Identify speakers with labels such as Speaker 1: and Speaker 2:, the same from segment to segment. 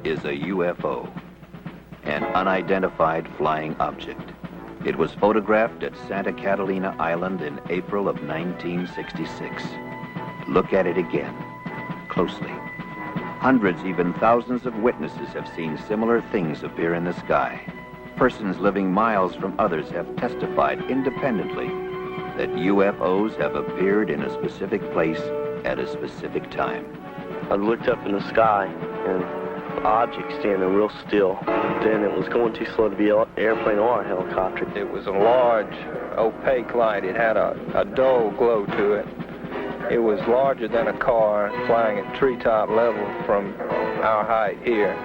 Speaker 1: is a UFO, an unidentified flying object. It was photographed at Santa Catalina Island in April of 1966. Look at it again, closely. Hundreds, even thousands of witnesses have seen similar things appear in the sky. Persons living miles from others have testified independently that UFOs have appeared in a specific place at a specific time.
Speaker 2: I looked up in the sky and the object standing real still. Then it was going too slow to be an airplane or a helicopter.
Speaker 3: It was a large, opaque light. It had a dull glow to it. It was larger than a car, flying at treetop level from our height here.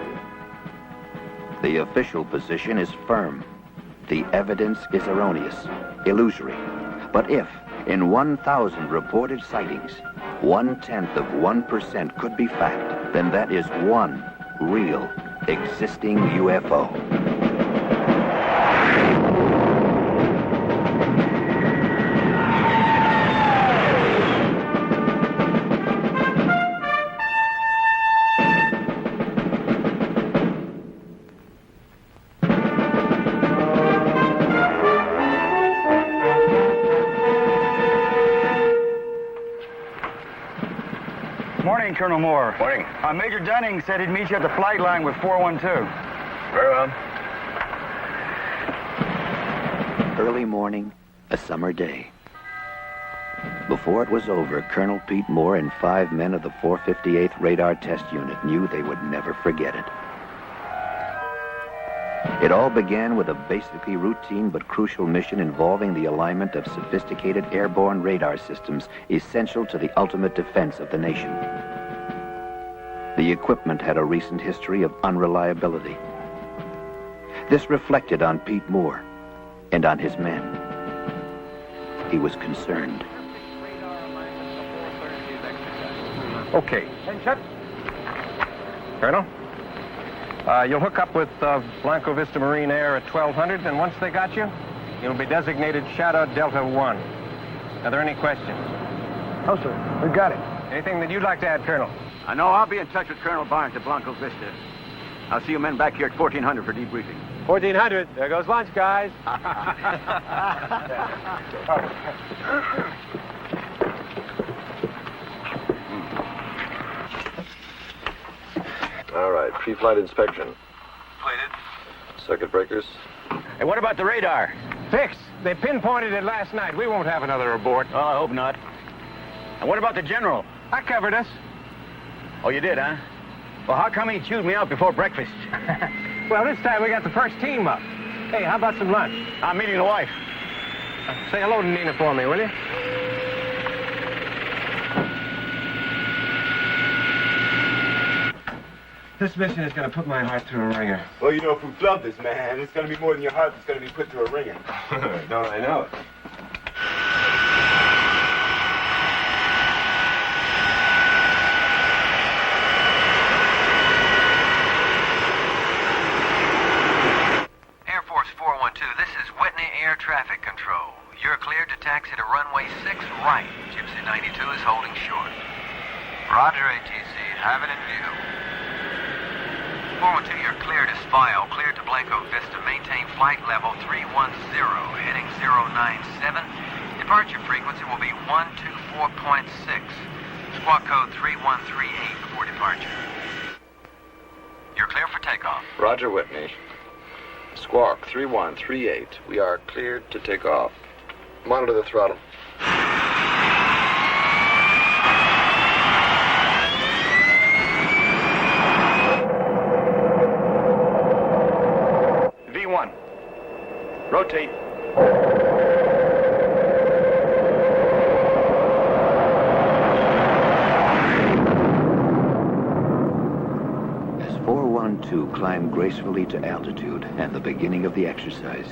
Speaker 1: The official position is firm. The evidence is erroneous, illusory. But if, in 1,000 reported sightings, 0.1% could be fact, then that is one real, existing UFO.
Speaker 4: Morning, Colonel Moore.
Speaker 5: Morning.
Speaker 4: Major Dunning said he'd meet you at the flight line with 412.
Speaker 5: Very well.
Speaker 1: Early morning, a summer day. Before it was over, Colonel Pete Moore and 5 men of the 458th Radar Test Unit knew they would never forget it. It all began with a basically routine but crucial mission involving the alignment of sophisticated airborne radar systems essential to the ultimate defense of the nation. The equipment had a recent history of unreliability. This reflected on Pete Moore and on his men. He was concerned.
Speaker 5: Okay. Colonel? You'll hook up with Blanco Vista Marine Air at 1200, and once they got you, you'll be designated Shadow Delta 1. Are there any questions?
Speaker 6: Oh, sir. We got it.
Speaker 5: Anything that you'd like to add, Colonel?
Speaker 7: I know I'll be in touch with Colonel Barnes at Blanco Vista. I'll see you men back here at 1400 for debriefing.
Speaker 5: 1400. There goes lunch, guys.
Speaker 8: All right, pre-flight inspection.
Speaker 7: Completed.
Speaker 8: Circuit breakers.
Speaker 7: Hey, what about the radar?
Speaker 5: Fixed. They pinpointed it last night. We won't have another abort.
Speaker 7: Oh, I hope not. And what about the general?
Speaker 5: I covered us.
Speaker 7: Oh, you did, huh? Well, how come he chewed me out before breakfast?
Speaker 5: Well, this time we got the first team up. Hey, how about some lunch?
Speaker 7: I'm meeting the wife.
Speaker 5: Say hello to Nina for me, will you? This mission is going to put my heart through a ringer.
Speaker 9: Well, you know, if we flub this, man, it's going to be more than your heart that's going to be put through a ringer.
Speaker 8: Don't I know it?
Speaker 10: Air Force 412, this is Whitney Air Traffic Control. You're cleared to taxi to runway 6 right. Gypsy 92 is holding short. Roger, ATC. Have it in view. 412, you're cleared to Spile, cleared to Blanco Vista. Maintain flight level 310, heading 097. Departure frequency will be 124.6. Squawk code 3138 before departure. You're clear for takeoff.
Speaker 8: Roger, Whitney. Squawk 3138. We are cleared to take off. Monitor the throttle.
Speaker 5: V1. Rotate.
Speaker 1: As 412 climbed gracefully to altitude and the beginning of the exercise,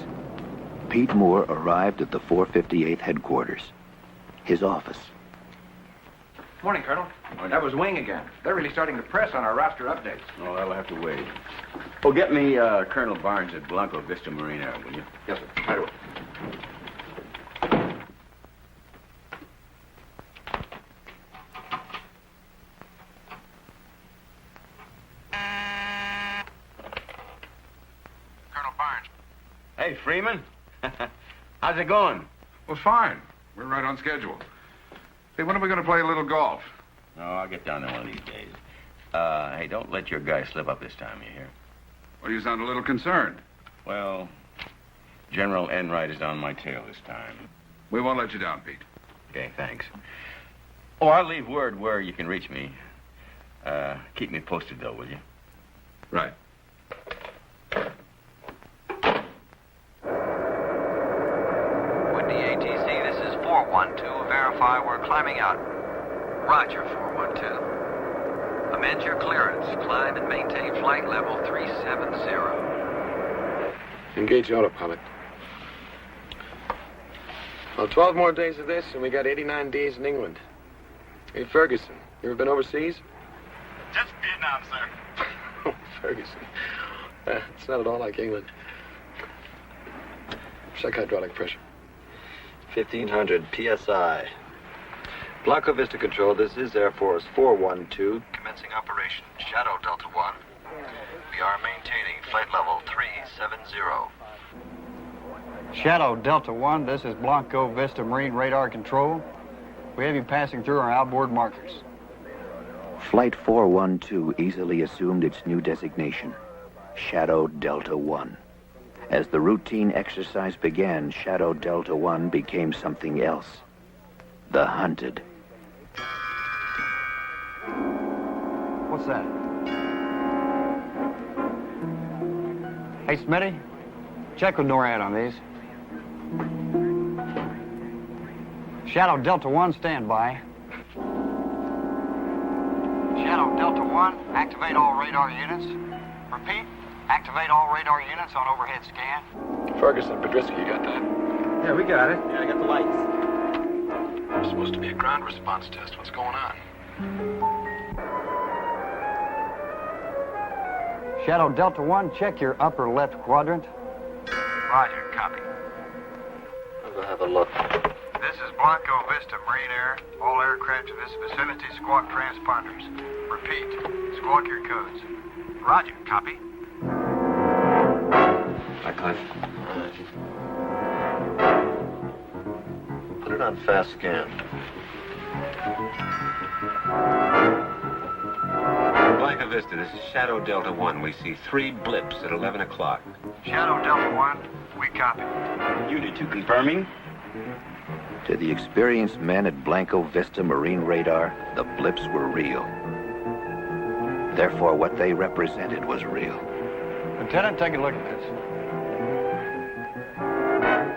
Speaker 1: Pete Moore arrived at the 458th headquarters, his office.
Speaker 4: Morning, Colonel. That was Wing again. They're really starting to press on our roster updates.
Speaker 7: Oh, that'll have to wait. Oh, get me Colonel Barnes at Blanco Vista Marine Air, will you?
Speaker 4: Yes, sir. Right away.
Speaker 7: Hey, Freeman. How's it going?
Speaker 11: Well, fine. We're right on schedule. Hey, when are we going to play a little golf?
Speaker 7: No, I'll get down there one of these days. Hey, don't let your guy slip up this time, you hear?
Speaker 11: Well, you sound a little concerned.
Speaker 7: Well, General Enright is on my tail this time.
Speaker 11: We won't let you down, Pete.
Speaker 7: Okay, thanks. Oh, I'll leave word where you can reach me. Keep me posted, though, will you?
Speaker 11: Right.
Speaker 10: Whitney ATC, this is 412. Verify we're climbing out. Roger, 412. Amend your clearance. Climb and maintain flight level 370.
Speaker 8: Engage autopilot. Well, 12 more days of this, and we got 89 days in England. Hey, Ferguson, you ever been overseas?
Speaker 9: Just Vietnam, sir.
Speaker 8: Oh, Ferguson. It's not at all like England. Check hydraulic pressure.
Speaker 1: 1500 PSI. Blanco Vista Control, this is Air Force 412. Commencing operation Shadow Delta 1. We are maintaining flight level 370.
Speaker 6: Shadow Delta 1, this is Blanco Vista Marine Radar Control. We have you passing through our outboard markers.
Speaker 1: Flight 412 easily assumed its new designation, Shadow Delta 1. As the routine exercise began, Shadow Delta 1 became something else. The hunted.
Speaker 6: What's that? Hey, Smitty, check with NORAD on these. Shadow Delta 1, stand by. Shadow Delta 1, activate all radar units. Repeat, activate all radar units on overhead scan.
Speaker 8: Ferguson, Podrisky, you got that?
Speaker 5: Yeah, we got it.
Speaker 9: Yeah, I got the lights.
Speaker 8: It's supposed to be a ground response test. What's going on?
Speaker 6: Shadow Delta 1, check your upper left quadrant.
Speaker 10: Roger, copy.
Speaker 1: I'll go have a look.
Speaker 10: This is Blanco Vista Marine Air. All aircraft to this vicinity squawk transponders. Repeat, squawk your codes. Roger, copy.
Speaker 1: Hi, Cliff. Put it on fast scan.
Speaker 12: Blanco Vista, this is Shadow Delta 1. We see 3 blips at 11 o'clock.
Speaker 10: Shadow Delta 1, we copy.
Speaker 9: Unit 2 confirming.
Speaker 1: To the experienced men at Blanco Vista Marine Radar, the blips were real. Therefore, what they represented was real.
Speaker 6: Lieutenant, take a look at this.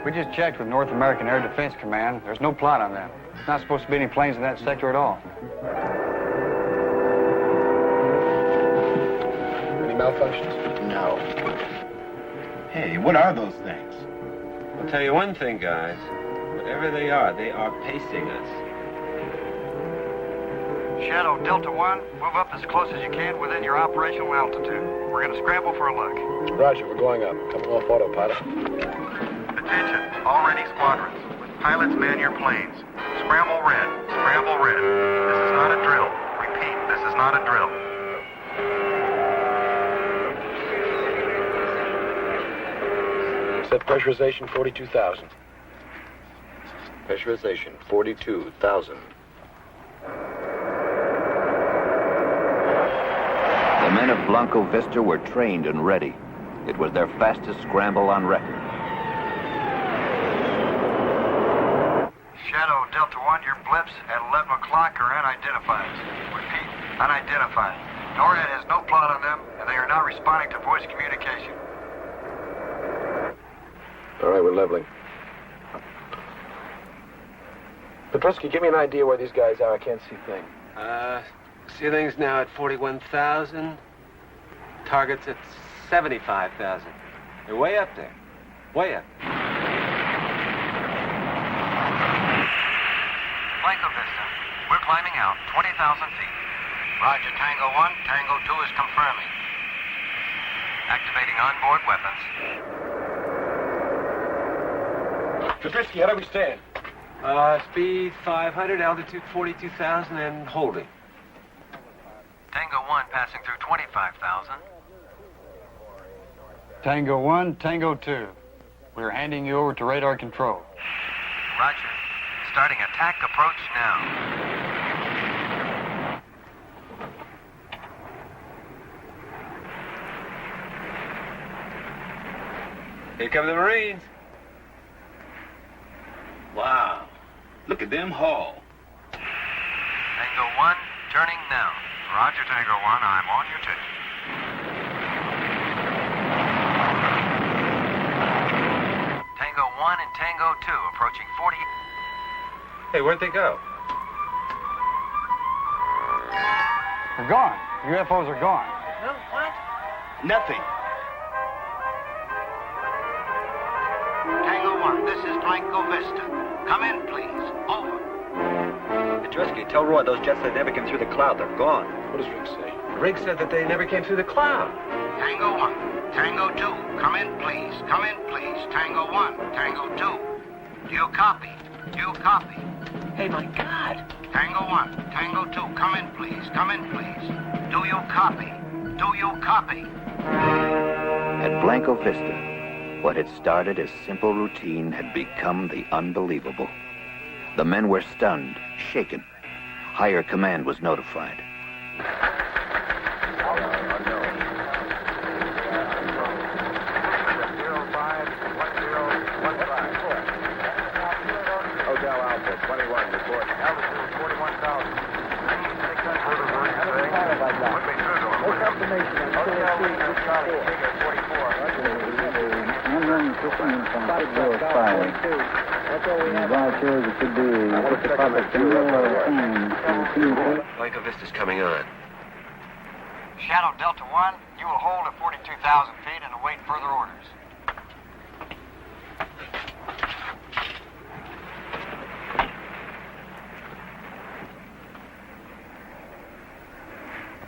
Speaker 6: We just checked with North American Air Defense Command. There's no plot on them. There's not supposed to be any planes in that sector at all.
Speaker 8: Any malfunctions?
Speaker 12: No. Hey, what are those things? I'll tell you one thing, guys. Whatever they are pacing us.
Speaker 10: Shadow Delta 1, move up as close as you can within your operational altitude. We're going to scramble for a look.
Speaker 8: Roger, we're going up. Coming off autopilot.
Speaker 10: Attention, all ready squadrons. Pilots, man your planes. Scramble red, scramble red. This is not a drill. Repeat, this is not a drill.
Speaker 8: Set pressurization 42,000.
Speaker 1: Pressurization 42,000. The men of Blanco Vista were trained and ready. It was their fastest scramble on record.
Speaker 10: Shadow Delta 1, your blips at 11 o'clock are unidentified. Repeat, unidentified. NORAD has no plot on them, and they are not responding to voice communication.
Speaker 8: All right, we're leveling. Podrisky, give me an idea where these guys are. I can't see things.
Speaker 5: Ceiling's now at 41,000. Target's at 75,000. They're way up there. Way up.
Speaker 10: Blanco Vista, we're climbing out 20,000 feet. Roger, Tango 1, Tango 2 is confirming. Activating onboard weapons.
Speaker 8: Podrisky, how do we stand?
Speaker 5: Speed 500, altitude 42,000, and holding.
Speaker 10: Tango 1 passing through 25,000.
Speaker 6: Tango 1, Tango 2. We're handing you over to radar control.
Speaker 10: Roger. Starting attack approach now.
Speaker 12: Here come the Marines. Wow. Look at them haul.
Speaker 10: Tango 1, turning now.
Speaker 13: Roger, Tango 1. I'm on your tape.
Speaker 10: Tango 1 and Tango 2 approaching 40.
Speaker 5: Hey, where'd they go?
Speaker 6: They're gone. UFOs are gone.
Speaker 10: No, what?
Speaker 12: Nothing.
Speaker 10: Tango 1, this is Blanco Vista. Come in, please. Over.
Speaker 4: Petresky, tell Roy those jets that never came through the cloud, they're gone.
Speaker 12: What does Rick say?
Speaker 5: Riggs said that they never came through the cloud.
Speaker 10: Tango 1, Tango 2, come in, please. Come in, please. Tango 1, Tango 2. Do you copy? Do you copy?
Speaker 2: Hey, my God.
Speaker 10: Tango 1, Tango 2, come in, please. Come in, please. Do you copy? Do you copy?
Speaker 1: At Blanco Vista, what had started as simple routine had become the unbelievable. The men were stunned, shaken. Higher command was notified.
Speaker 4: Hotel Alpha, 21, report. Altitude 41,000. 9,600.
Speaker 12: Blanco Vista's coming on.
Speaker 6: Shadow Delta 1, you will hold at 42,000 feet and await further orders.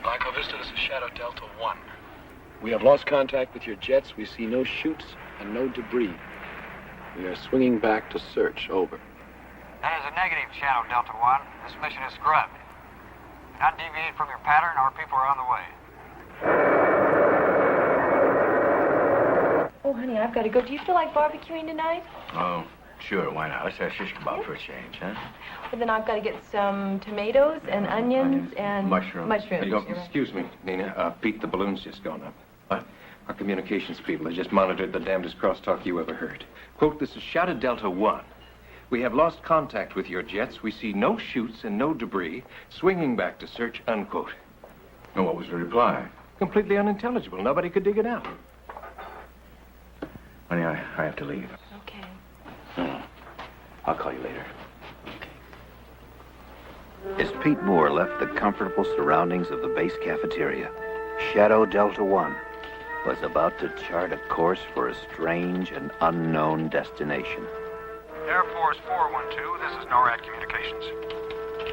Speaker 8: Blanco Vista, this is Shadow Delta 1. We have lost contact with your jets. We see no chutes and no debris. We are swinging back to search. Over.
Speaker 6: That is a negative, Shadow Delta 1. This mission is scrubbed. Do not deviate from your pattern. Our people are on the way.
Speaker 14: Oh, honey, I've got to go. Do you feel like barbecuing tonight?
Speaker 7: Oh, sure, why not? Let's have shish kebab for a change, huh?
Speaker 14: Well, then I've got to get some tomatoes and onions and...
Speaker 7: Mushrooms.
Speaker 14: Mushrooms.
Speaker 5: You're right. Excuse me, Nina. Pete, the balloon's just gone up.
Speaker 7: What?
Speaker 5: Our communications people have just monitored the damnedest crosstalk you ever heard. Quote, this is Shadow Delta 1. We have lost contact with your jets. We see no chutes and no debris. Swinging back to search, unquote.
Speaker 7: And what was the reply?
Speaker 5: Completely unintelligible. Nobody could dig it out.
Speaker 7: Honey, I have to leave.
Speaker 14: Okay.
Speaker 7: I'll call you later.
Speaker 1: As Pete Moore left the comfortable surroundings of the base cafeteria, Shadow Delta 1 was about to chart a course for a strange and unknown destination.
Speaker 13: Air Force 412, this is NORAD Communications.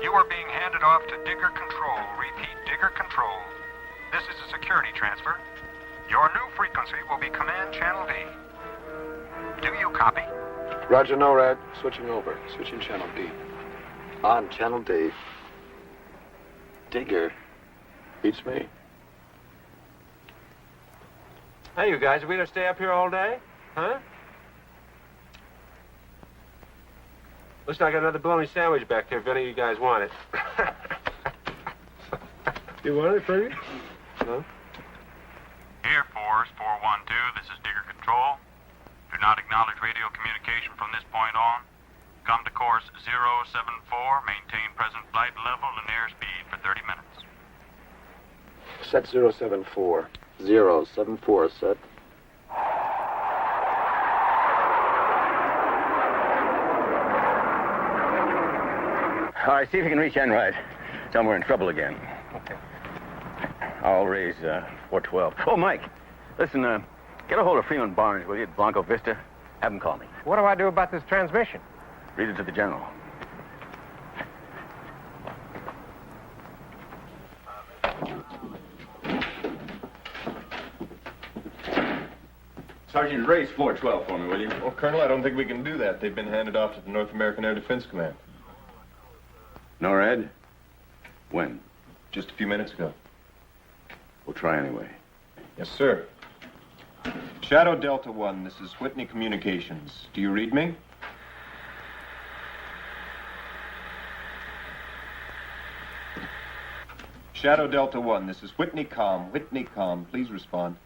Speaker 13: You are being handed off to Digger Control. Repeat, Digger Control. This is a security transfer. Your new frequency will be Command Channel D. Do you copy?
Speaker 8: Roger, NORAD. Switching over. Switching Channel D. On Channel D. Digger. Beats me.
Speaker 12: Hey, you guys, are we gonna stay up here all day? Huh? Listen, I got another bologna sandwich back there if any of you guys want it. You want it, Freddie? No?
Speaker 13: Air Force 412, this is Digger Control. Do not acknowledge radio communication from this point on. Come to course 074. Maintain present flight level and airspeed for 30 minutes.
Speaker 8: Set 074. 074, set.
Speaker 7: All right, see if you can reach Enright. Tell him we're in trouble again.
Speaker 5: Okay.
Speaker 7: I'll raise 412. Oh, Mike, listen, get a hold of Freeman Barnes, will you, at Blanco Vista? Have him call me.
Speaker 5: What do I do about this transmission?
Speaker 7: Read it to the general.
Speaker 12: Sergeant, raise 412 for me, will you?
Speaker 5: Well, Colonel, I don't think we can do that. They've been handed off to the North American Air Defense Command.
Speaker 7: NORAD? When?
Speaker 5: Just a few minutes ago.
Speaker 7: We'll try anyway.
Speaker 5: Yes, sir. Shadow Delta 1, this is Whitney Communications. Do you read me? Shadow Delta 1, this is Whitney Com. Whitney Com, please respond.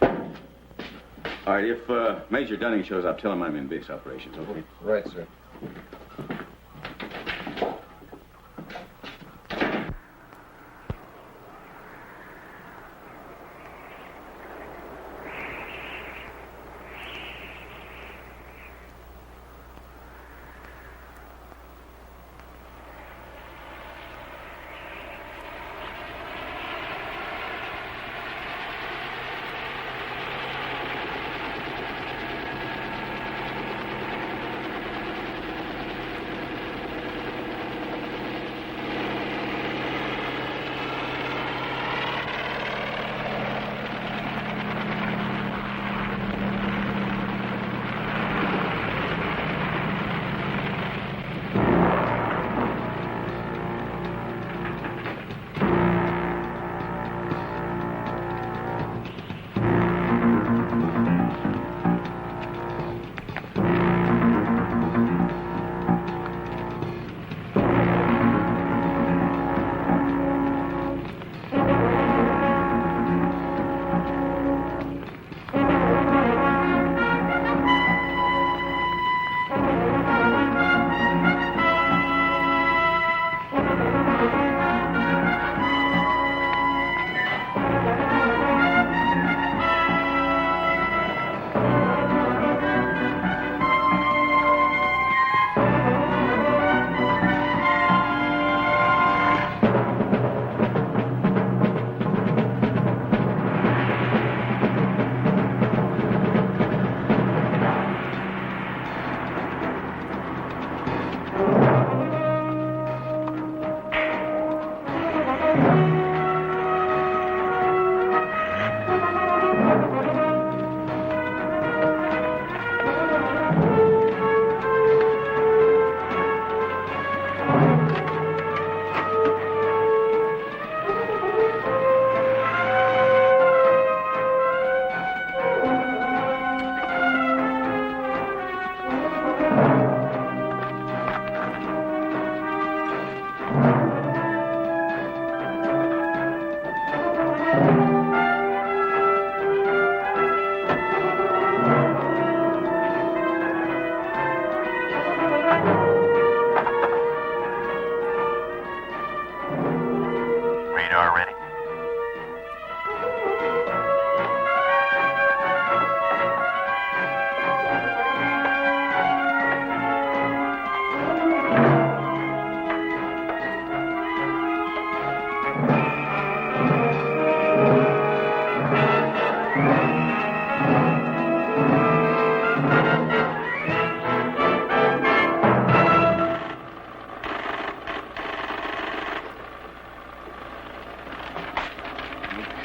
Speaker 7: All right, if Major Dunning shows up, tell him I'm in base operations, okay?
Speaker 5: Right, sir.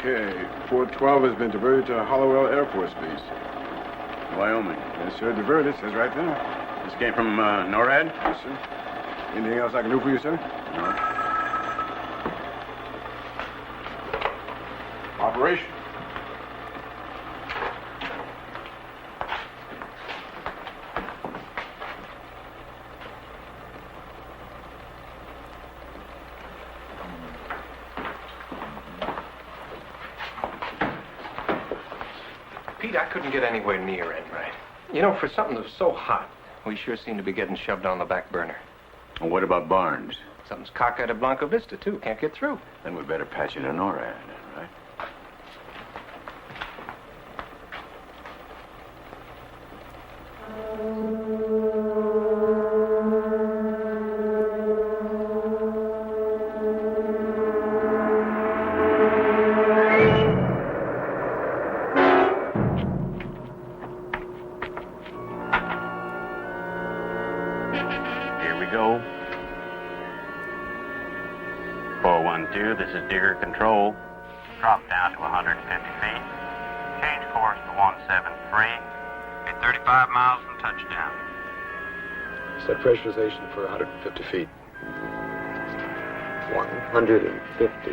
Speaker 11: Okay, 412 has been diverted to Hollowell Air Force Base.
Speaker 7: Wyoming.
Speaker 11: Yes, sir, diverted, says right there.
Speaker 7: This came from NORAD?
Speaker 11: Yes, sir. Anything else I can do for you, sir?
Speaker 7: No.
Speaker 11: Operation.
Speaker 5: Pete, I couldn't get anywhere near Enright. You know, for something that was so hot, we sure seem to be getting shoved on the back burner.
Speaker 7: Well, what about Barnes?
Speaker 5: Something's cockeyed at Blanco Vista, too. Can't get through.
Speaker 7: Then we better patch it to NORAD, right?
Speaker 15: Go. 412, this is Digger Control. Drop down to 150 feet. Change course to 173. Get 35 miles from touchdown.
Speaker 8: Set pressurization for 150 feet.
Speaker 12: 150.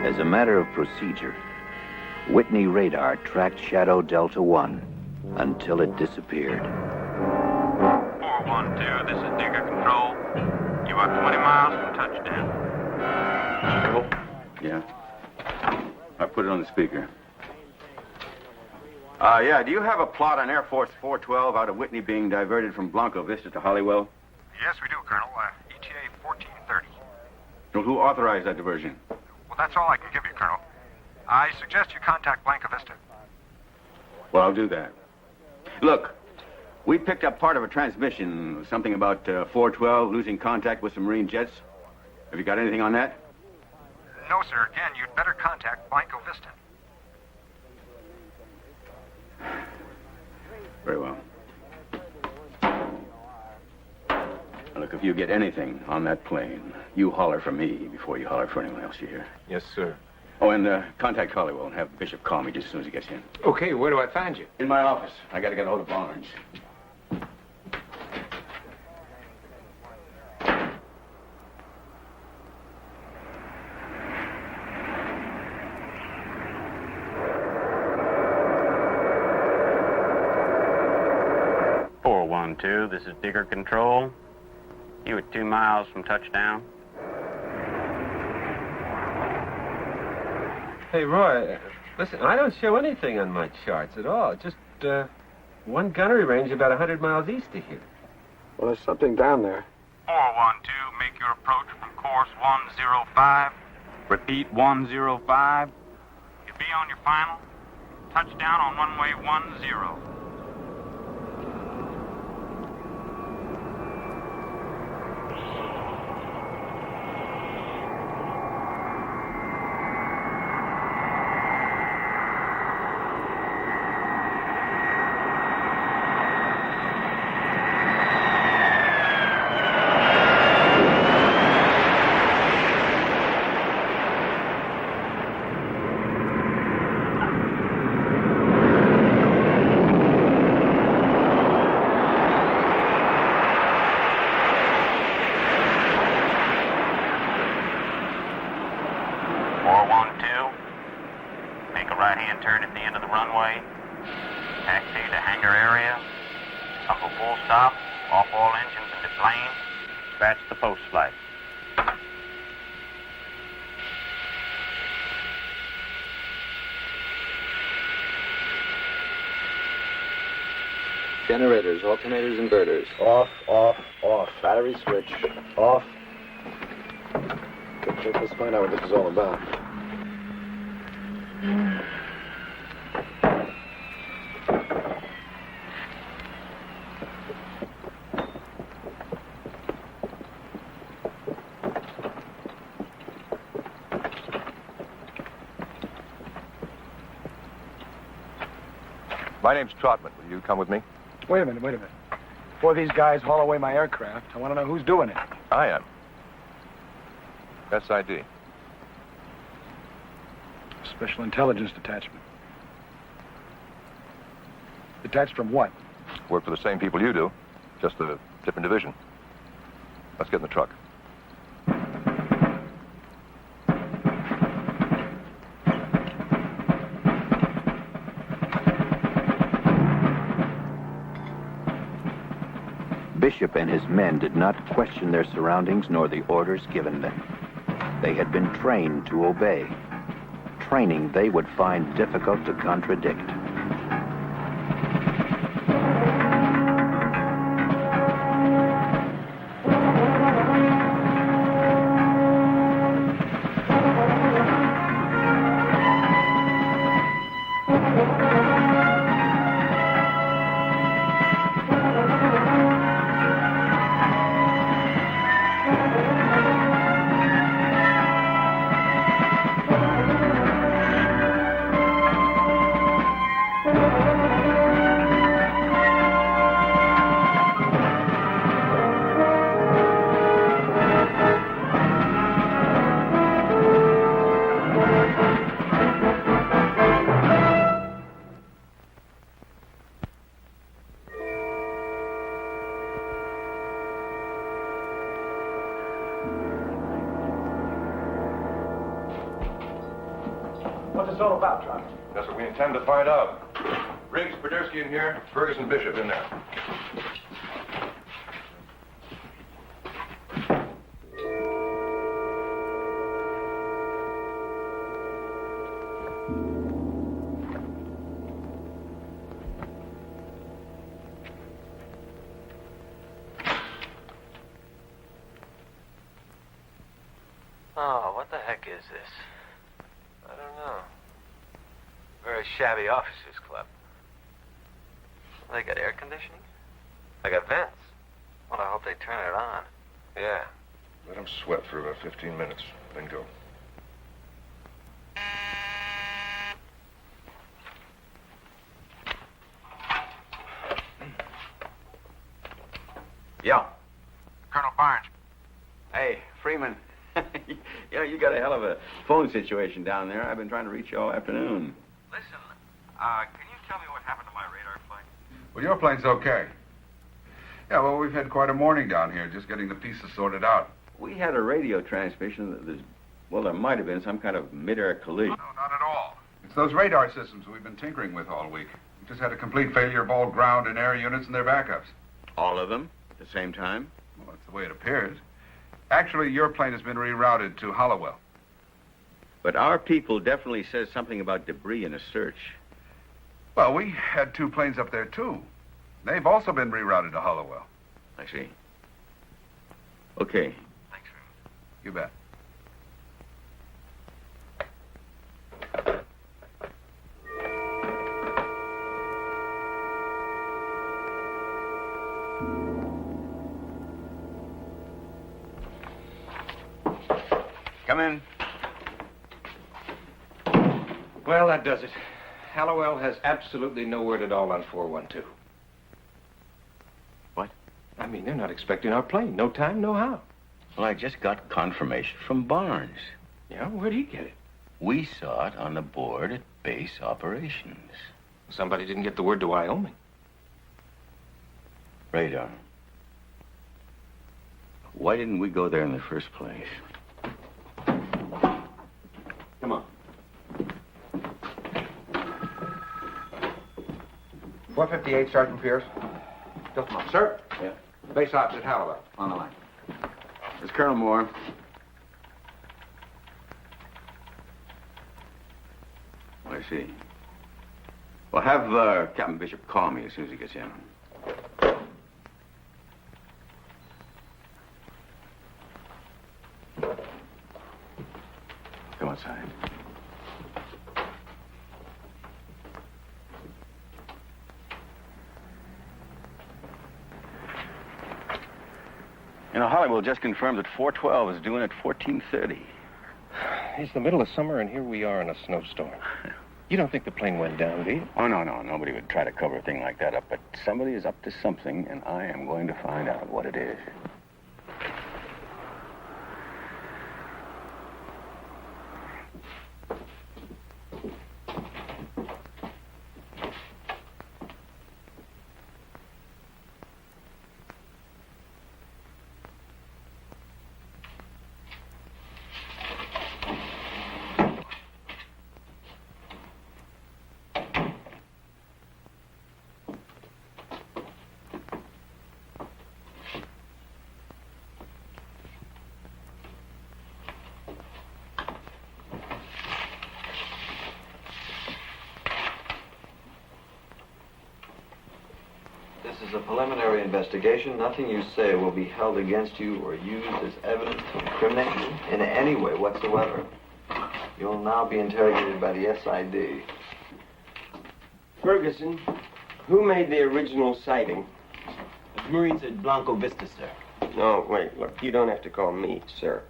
Speaker 1: As a matter of procedure, Whitney radar tracked Shadow Delta 1 until it disappeared.
Speaker 15: 412, this is Digger Control. You are 20 miles from touchdown.
Speaker 7: Yeah. I put it on the speaker. Yeah, do you have a plot on Air Force 412 out of Whitney being diverted from Blanco Vista to Holywell?
Speaker 13: Yes, we do, Colonel. ETA 1430.
Speaker 7: Well, who authorized that diversion?
Speaker 13: Well, that's all I can give you, Colonel. I suggest you contact Blanca Vista.
Speaker 7: Well, I'll do that. Look, we picked up part of a transmission, something about 412 losing contact with some Marine jets. Have you got anything on that?
Speaker 13: No, sir. Again, you'd better contact Blanco Vista.
Speaker 7: Very well. Now, look, if you get anything on that plane, you holler for me before you holler for anyone else, you hear?
Speaker 5: Yes, sir.
Speaker 7: Oh, and contact Hollywell and have Bishop call me just as soon as he gets in.
Speaker 5: Okay, where do I find you?
Speaker 7: In my office. I got to get a hold of Barnes.
Speaker 15: This is Digger Control. You are 2 miles from touchdown.
Speaker 12: Hey, Roy, listen, I don't show anything on my charts at all. Just one gunnery range about 100 miles east of here.
Speaker 3: Well, there's something down there.
Speaker 15: 412, make your approach from course 105. Repeat, 105. You'll be on your final. Touchdown on runway 10.
Speaker 3: Generators, alternators, inverters.
Speaker 12: Off, off, off.
Speaker 3: Battery switch. Off. Good, let's find out what this is all about.
Speaker 4: My name's Trotman. Will you come with me?
Speaker 16: Wait a minute. Before these guys haul away my aircraft, I want to know who's doing it.
Speaker 4: I am. SID.
Speaker 16: Special Intelligence Detachment. Detached from what?
Speaker 4: Work for the same people you do, just a different division. Let's get in the truck.
Speaker 1: Bishop and his men did not question their surroundings nor the orders given them. They had been trained to obey, training they would find difficult to contradict.
Speaker 4: all about, John?
Speaker 5: That's what we intend to find out. Riggs, Podersky in here. Ferguson, Bishop in there.
Speaker 12: Oh, what the heck is this? I don't know. Very shabby officers club. They got air conditioning? They got vents. Well, I hope they turn it on. Yeah.
Speaker 5: Let them sweat for about 15 minutes, then go.
Speaker 7: Yeah.
Speaker 13: Colonel Barnes.
Speaker 7: Hey, Freeman. You got a hell of a phone situation down there. I've been trying to reach you all afternoon.
Speaker 13: Listen, can you tell me what happened to my radar plane?
Speaker 11: Well, your plane's okay. Yeah, well, we've had quite a morning down here, just getting the pieces sorted out.
Speaker 7: We had a radio transmission that was, well, there might have been some kind of mid-air collision.
Speaker 11: No, not at all. It's those radar systems we've been tinkering with all week. We just had a complete failure of all ground and air units and their backups.
Speaker 7: All of them at the same time?
Speaker 11: Well, that's the way it appears. Actually, your plane has been rerouted to Hollowell.
Speaker 7: But our people definitely says something about debris in a search.
Speaker 11: Well, we had 2 planes up there, too. They've also been rerouted to Hollowell.
Speaker 7: I see. Okay.
Speaker 13: Thanks, Freeman.
Speaker 11: You bet.
Speaker 7: Come in.
Speaker 5: Well, that does it. Hallowell has absolutely no word at all on 412.
Speaker 7: What?
Speaker 5: I mean, they're not expecting our plane. No time, no how.
Speaker 7: Well, I just got confirmation from Barnes.
Speaker 5: Yeah, where'd he get it?
Speaker 7: We saw it on the board at base operations.
Speaker 5: Somebody didn't get the word to Wyoming.
Speaker 7: Radar. Why didn't we go there in the first place?
Speaker 5: Come on.
Speaker 4: 458, Sergeant Pierce. Just a moment. Sir?
Speaker 7: Yeah.
Speaker 4: Base ops at Hallowell.
Speaker 7: On the line. It's Colonel Moore. I see. Well, have Captain Bishop call me as soon as he gets in. Come outside. You know, Hollywood just confirmed that 412 is due in at 14:30.
Speaker 5: It's the middle of summer, and here we are in a snowstorm. You don't think the plane went down, do you?
Speaker 7: Oh, no. Nobody would try to cover a thing like that up, but somebody is up to something, and I am going to find out what it is.
Speaker 17: This is a preliminary investigation. Nothing you say will be held against you or used as evidence to incriminate you in any way whatsoever. You'll now be interrogated by the SID.
Speaker 12: Ferguson, who made the original sighting?
Speaker 18: The Marines at Blanco Vista, sir.
Speaker 12: No, wait, look, you don't have to call me, sir.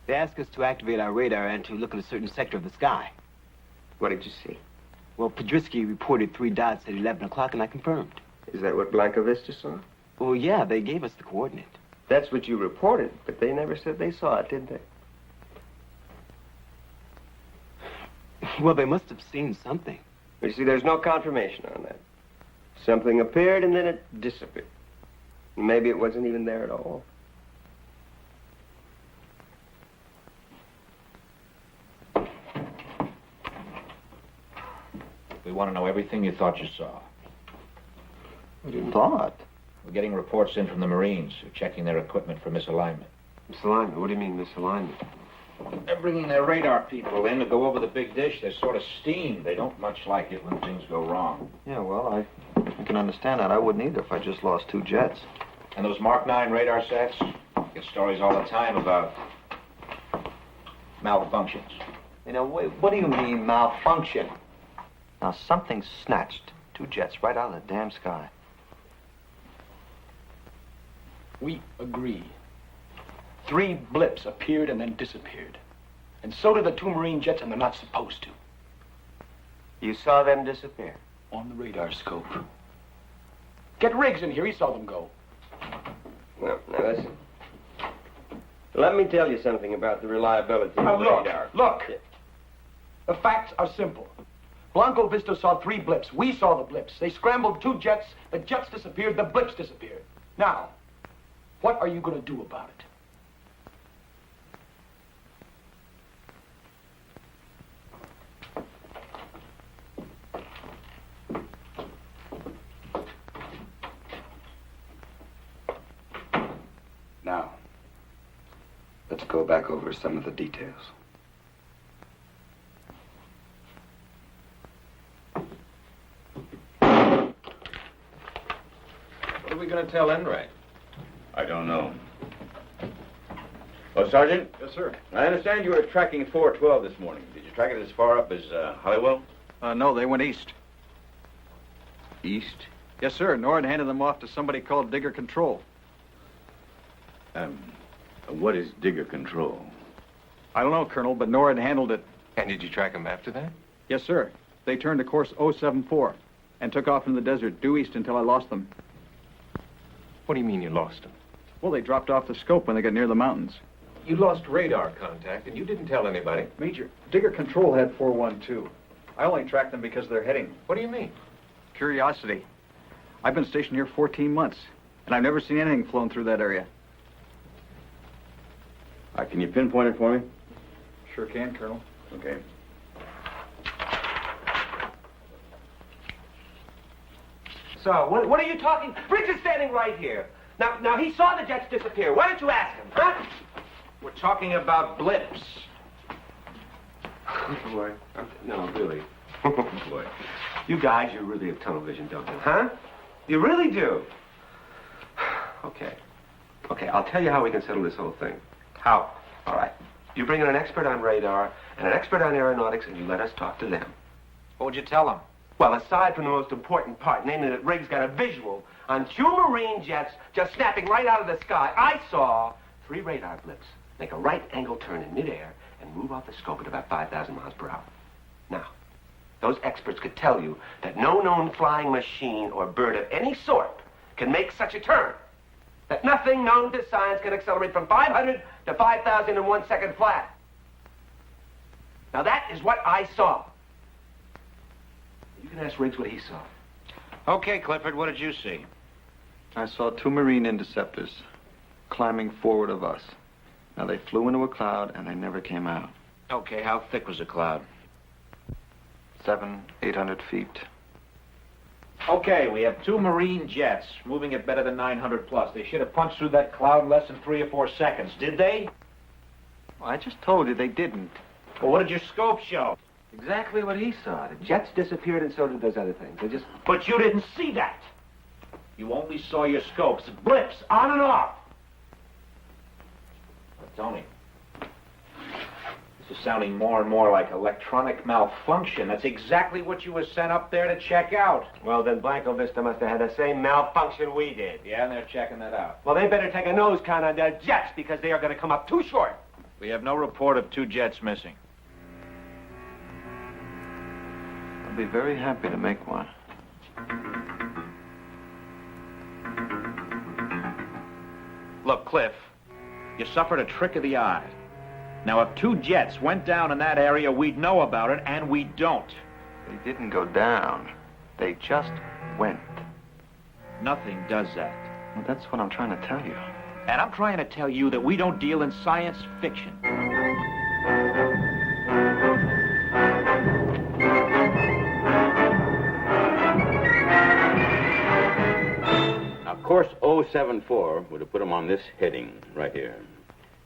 Speaker 18: They asked us to activate our radar and to look at a certain sector of the sky.
Speaker 12: What did you see?
Speaker 18: Well, Podersky reported 3 dots at 11 o'clock, and I confirmed.
Speaker 12: Is that what Blanco Vista saw?
Speaker 18: Well, yeah, they gave us the coordinate.
Speaker 12: That's what you reported, but they never said they saw it, did they?
Speaker 18: Well, they must have seen something.
Speaker 12: You see, there's no confirmation on that. Something appeared and then it disappeared. Maybe it wasn't even there at all.
Speaker 19: We want to know everything you thought you saw.
Speaker 17: What you thought?
Speaker 19: We're getting reports in from the Marines who are checking their equipment for misalignment.
Speaker 20: Misalignment? What do you mean, misalignment?
Speaker 19: They're bringing their radar people in to go over the big dish. They're sort of steamed. They don't much like it when things go wrong.
Speaker 17: Yeah, well, I can understand that. I wouldn't either if I just lost 2 jets.
Speaker 19: And those Mark 9 radar sets? Get stories all the time about malfunctions.
Speaker 17: You know, what do you mean, malfunction? Now, something snatched 2 jets right out of the damn sky.
Speaker 16: We agree. 3 blips appeared and then disappeared. And so did the 2 Marine jets, and they're not supposed to.
Speaker 20: You saw them disappear?
Speaker 16: On the radar scope. Get Riggs in here, he saw them go.
Speaker 20: Well, now listen. Let me tell you something about the reliability of radar.
Speaker 16: Look! The facts are simple. Blanco Vista saw 3 blips. We saw the blips. They scrambled 2 jets. The jets disappeared. The blips disappeared. Now, what are you going to do about it?
Speaker 11: Now, let's go back over some of the details.
Speaker 19: What are we going to tell Enright?
Speaker 7: I don't know. Oh, Sergeant?
Speaker 6: Yes, sir.
Speaker 7: I understand you were tracking 412 this morning. Did you track it as far up as Holywell?
Speaker 6: No, they went east.
Speaker 7: East?
Speaker 6: Yes, sir. Nord handed them off to somebody called Digger Control.
Speaker 7: What is Digger Control?
Speaker 6: I don't know, Colonel, but Nord handled it.
Speaker 5: And did you track them after that?
Speaker 6: Yes, sir. They turned to course 074 and took off in the desert due east until I lost them.
Speaker 5: What do you mean you lost them?
Speaker 6: Well, they dropped off the scope when they got near the mountains.
Speaker 5: You lost radar contact, and you didn't tell anybody.
Speaker 6: Major, Digger Control had 412. I only tracked them because of their heading.
Speaker 5: What do you mean?
Speaker 6: Curiosity. I've been stationed here 14 months, and I've never seen anything flown through that area.
Speaker 7: Can you pinpoint it for me?
Speaker 6: Sure can, Colonel.
Speaker 7: Okay.
Speaker 20: So, what are you talking? Riggs is standing right here. Now he saw the jets disappear. Why don't you ask him, huh?
Speaker 19: We're talking about blips.
Speaker 20: Boy, no, really. Boy, you guys, you really have tunnel vision, don't you? Huh? You really do. Okay. Okay, I'll tell you how we can settle this whole thing.
Speaker 19: How?
Speaker 20: All right. You bring in an expert on radar and an expert on aeronautics, and you let us talk to them.
Speaker 19: What would you tell them?
Speaker 20: Well, aside from the most important part, namely that Riggs got a visual on 2 Marine jets just snapping right out of the sky, I saw 3 radar blips make a right-angle turn in midair and move off the scope at about 5,000 miles per hour. Now, those experts could tell you that no known flying machine or bird of any sort can make such a turn. That nothing known to science can accelerate from 500 to 5,000 in 1 second flat. Now, that is what I saw. You can ask Riggs what he saw.
Speaker 19: Okay, Clifford, what did you see?
Speaker 17: I saw 2 Marine interceptors climbing forward of us. Now, they flew into a cloud, and they never came out.
Speaker 19: Okay, how thick was the cloud?
Speaker 17: 700, 800 feet.
Speaker 19: Okay, we have 2 Marine jets moving at better than 900 plus. They should have punched through that cloud in less than 3 or 4 seconds. Did they?
Speaker 17: Well, I just told you they didn't.
Speaker 19: Well, what did your scope show?
Speaker 20: Exactly what he saw. The jets disappeared, and so did those other things. They just...
Speaker 19: But you didn't see that. You only saw your scopes. Blips, on and off. Tony, this is sounding more and more like electronic malfunction. That's exactly what you were sent up there to check out.
Speaker 20: Well, then Blanco Vista must have had the same malfunction we did.
Speaker 19: Yeah, and they're checking that out.
Speaker 20: Well, they better take a nose count on their jets, because they are going to come up too short.
Speaker 19: We have no report of 2 jets missing.
Speaker 17: I'll be very happy to make one.
Speaker 19: Look, Cliff, you suffered a trick of the eye. Now, if 2 jets went down in that area, we'd know about it, and we don't.
Speaker 17: They didn't go down. They just went.
Speaker 19: Nothing does that.
Speaker 17: Well, that's what I'm trying to tell you.
Speaker 19: And I'm trying to tell you that we don't deal in science fiction.
Speaker 7: course 074 would have put them on this heading right here.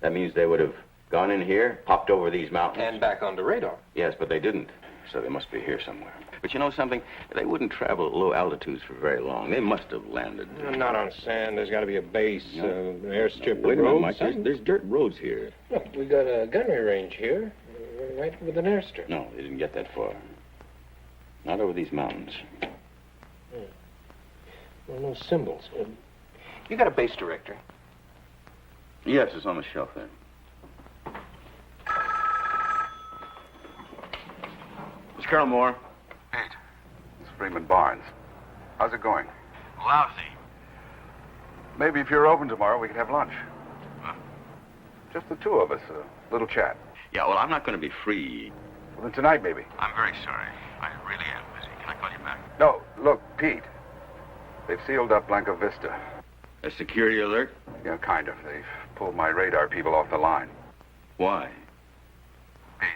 Speaker 7: That means they would have gone in here, popped over these mountains.
Speaker 5: And back onto radar.
Speaker 7: Yes, but they didn't. So they must be here somewhere. But you know something? They wouldn't travel at low altitudes for very long. They must have landed.
Speaker 5: Not on sand. There's got to be a base, an airstrip.
Speaker 7: Wait a minute, Mike.
Speaker 5: Roads.
Speaker 7: There's dirt roads here.
Speaker 5: Look, we got a gunnery range here, right with an airstrip.
Speaker 7: No, they didn't get that far. Not over these mountains.
Speaker 5: Well, no symbols. You got a base directory?
Speaker 7: Yes, it's on the shelf there. Miss Colonel Moore.
Speaker 11: Pete, it's Freeman Barnes. How's it going?
Speaker 12: Lousy.
Speaker 11: Maybe if you're open tomorrow, we could have lunch. Huh? Just the two of us, a little chat.
Speaker 7: Yeah, well, I'm not going to be free.
Speaker 11: Well, then tonight, maybe.
Speaker 12: I'm very sorry. I really am busy. Can I call you back?
Speaker 11: No, look, Pete. They've sealed up Blanco Vista.
Speaker 7: A security alert?
Speaker 11: Yeah, kind of. They've pulled my radar people off the line.
Speaker 7: Why?
Speaker 11: Pete,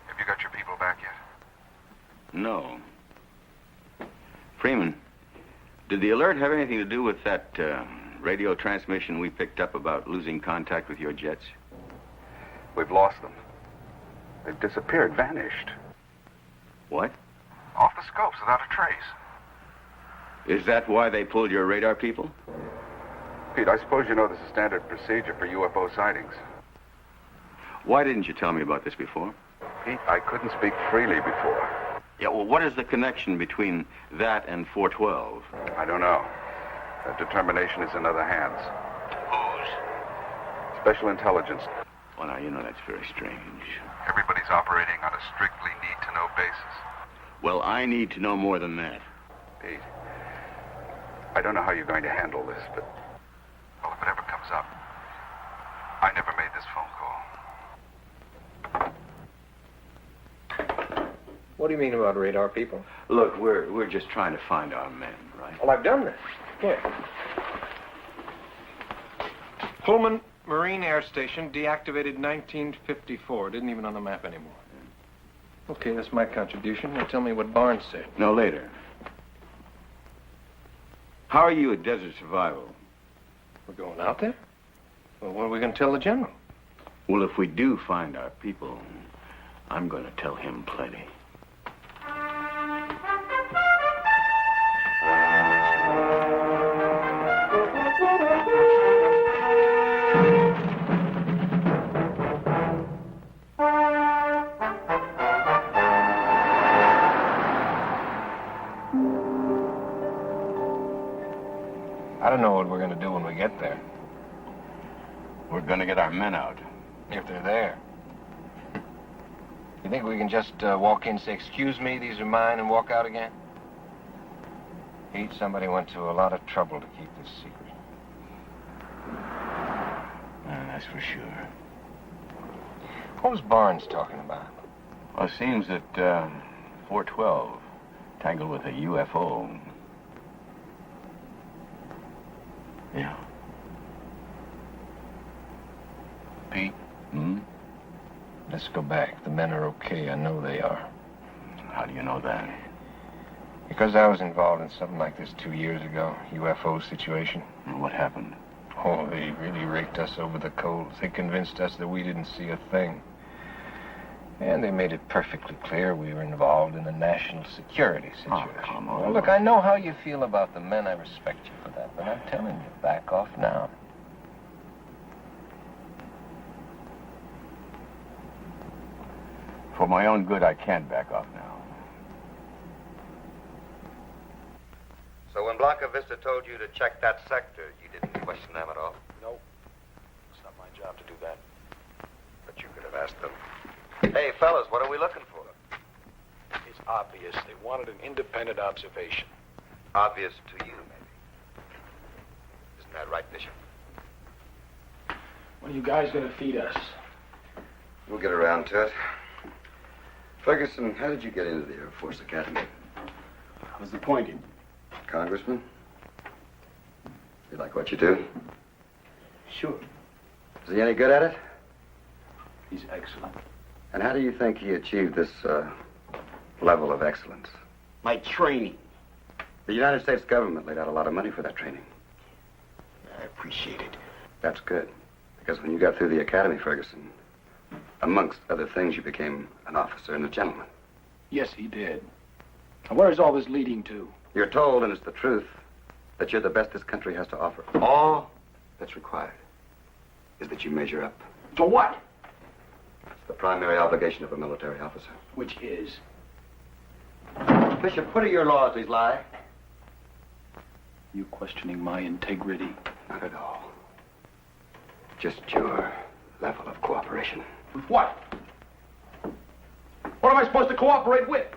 Speaker 11: have you got your people back yet?
Speaker 7: No. Freeman, did the alert have anything to do with that radio transmission we picked up about losing contact with your jets?
Speaker 11: We've lost them. They've disappeared, vanished.
Speaker 7: What?
Speaker 11: Off the scopes without a trace.
Speaker 7: Is that why they pulled your radar people?
Speaker 11: Pete, I suppose you know this is standard procedure for UFO sightings.
Speaker 7: Why didn't you tell me about this before?
Speaker 11: Pete, I couldn't speak freely before.
Speaker 7: Yeah, well, what is the connection between that and 412?
Speaker 11: I don't know. That determination is in other hands.
Speaker 12: Whose?
Speaker 11: Special intelligence.
Speaker 7: Well, now, you know that's very strange.
Speaker 11: Everybody's operating on a strictly need-to-know basis.
Speaker 7: Well, I need to know more than that.
Speaker 11: Pete, I don't know how you're going to handle this, but, well, if it ever comes up, I never made this phone call.
Speaker 5: What do you mean about radar people?
Speaker 7: Look, we're just trying to find our men, right?
Speaker 5: Well, I've done that. Here. Pullman Marine Air Station, deactivated 1954. Didn't even on the map anymore. Okay, that's my contribution. Now tell me what Barnes said.
Speaker 7: No, later. How are you at Desert Survival?
Speaker 5: We're going out there? Well, what are we going to tell the general?
Speaker 7: Well, if we do find our people, I'm going to tell him plenty.
Speaker 5: I don't know what we're going to do when we get there.
Speaker 7: We're going to get our men out.
Speaker 5: If they're there. You think we can just walk in and say, "Excuse me, these are mine," and walk out again? Pete, somebody went to a lot of trouble to keep this secret.
Speaker 7: That's for sure.
Speaker 5: What was Barnes talking about?
Speaker 7: Well, it seems that 412 tangled with a UFO. Yeah.
Speaker 5: Pete?
Speaker 7: Hmm?
Speaker 5: Let's go back. The men are okay. I know they are.
Speaker 7: How do you know that?
Speaker 5: Because I was involved in something like this 2 years ago. UFO situation.
Speaker 7: And what happened?
Speaker 5: Oh, they really raked us over the coals. They convinced us that we didn't see a thing. And they made it perfectly clear we were involved in a national security situation.
Speaker 7: Oh, come on.
Speaker 5: Well, look, I know how you feel about the men. I respect you for that. But I'm telling you, back off now.
Speaker 7: For my own good, I can't back off now.
Speaker 1: So when Blanca Vista told you to check that sector, you didn't question them at all?
Speaker 8: No. It's not my job to do that.
Speaker 1: But you could have asked them. Hey, fellas, what are we looking for?
Speaker 8: It's obvious. They wanted an independent observation.
Speaker 1: Obvious to you, maybe. Isn't that right, Bishop?
Speaker 16: When are you guys going to feed us?
Speaker 1: We'll get around to it. Ferguson, how did you get into the Air Force Academy?
Speaker 9: I was appointed.
Speaker 1: Congressman? You like what you do?
Speaker 9: Sure.
Speaker 1: Is he any good at it?
Speaker 9: He's excellent.
Speaker 1: And how do you think he achieved this level of excellence?
Speaker 9: My training.
Speaker 1: The United States government laid out a lot of money for that training.
Speaker 11: appreciate it.
Speaker 21: That's good. Because when you got through the academy, Ferguson, amongst other things, you became an officer and a gentleman.
Speaker 8: Yes, he did. Now, where is all this leading to?
Speaker 21: You're told, and it's the truth, that you're the best this country has to offer. All that's required is that you measure up.
Speaker 8: To what?
Speaker 21: It's the primary obligation of a military officer.
Speaker 8: Which is?
Speaker 21: Bishop, what are your loyalties lie?
Speaker 8: You questioning my integrity?
Speaker 21: Not at all. Just your level of cooperation.
Speaker 16: With what? What am I supposed to cooperate with?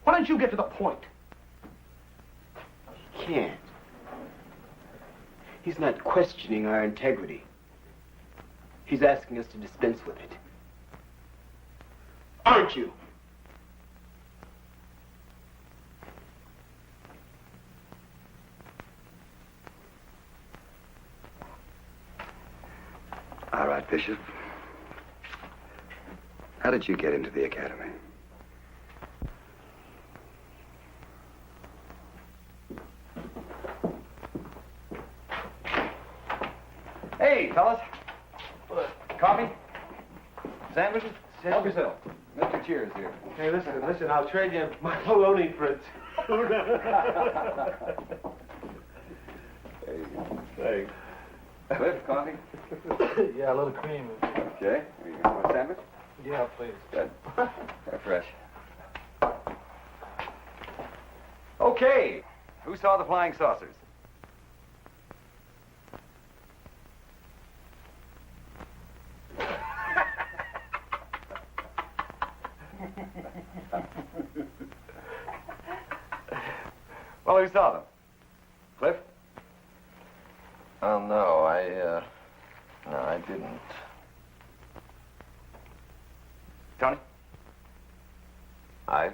Speaker 16: Why don't you get to the point?
Speaker 18: He can't. He's not questioning our integrity. He's asking us to dispense with it. Aren't you?
Speaker 21: All right, Bishop. How did you get into the academy?
Speaker 4: Hey, fellas. Coffee? Sandwiches? Help yourself. Mr. Cheers here.
Speaker 20: Hey, listen, I'll trade you my bologna for it.
Speaker 21: Hey, thanks. Cliff, coffee?
Speaker 20: Yeah, a little cream.
Speaker 21: Okay. You want a sandwich?
Speaker 20: Yeah, please.
Speaker 21: Good. They're fresh.
Speaker 4: Okay. Who saw the flying saucers? Well, who saw them? Cliff?
Speaker 12: Oh, no, I didn't.
Speaker 4: Tony?
Speaker 12: I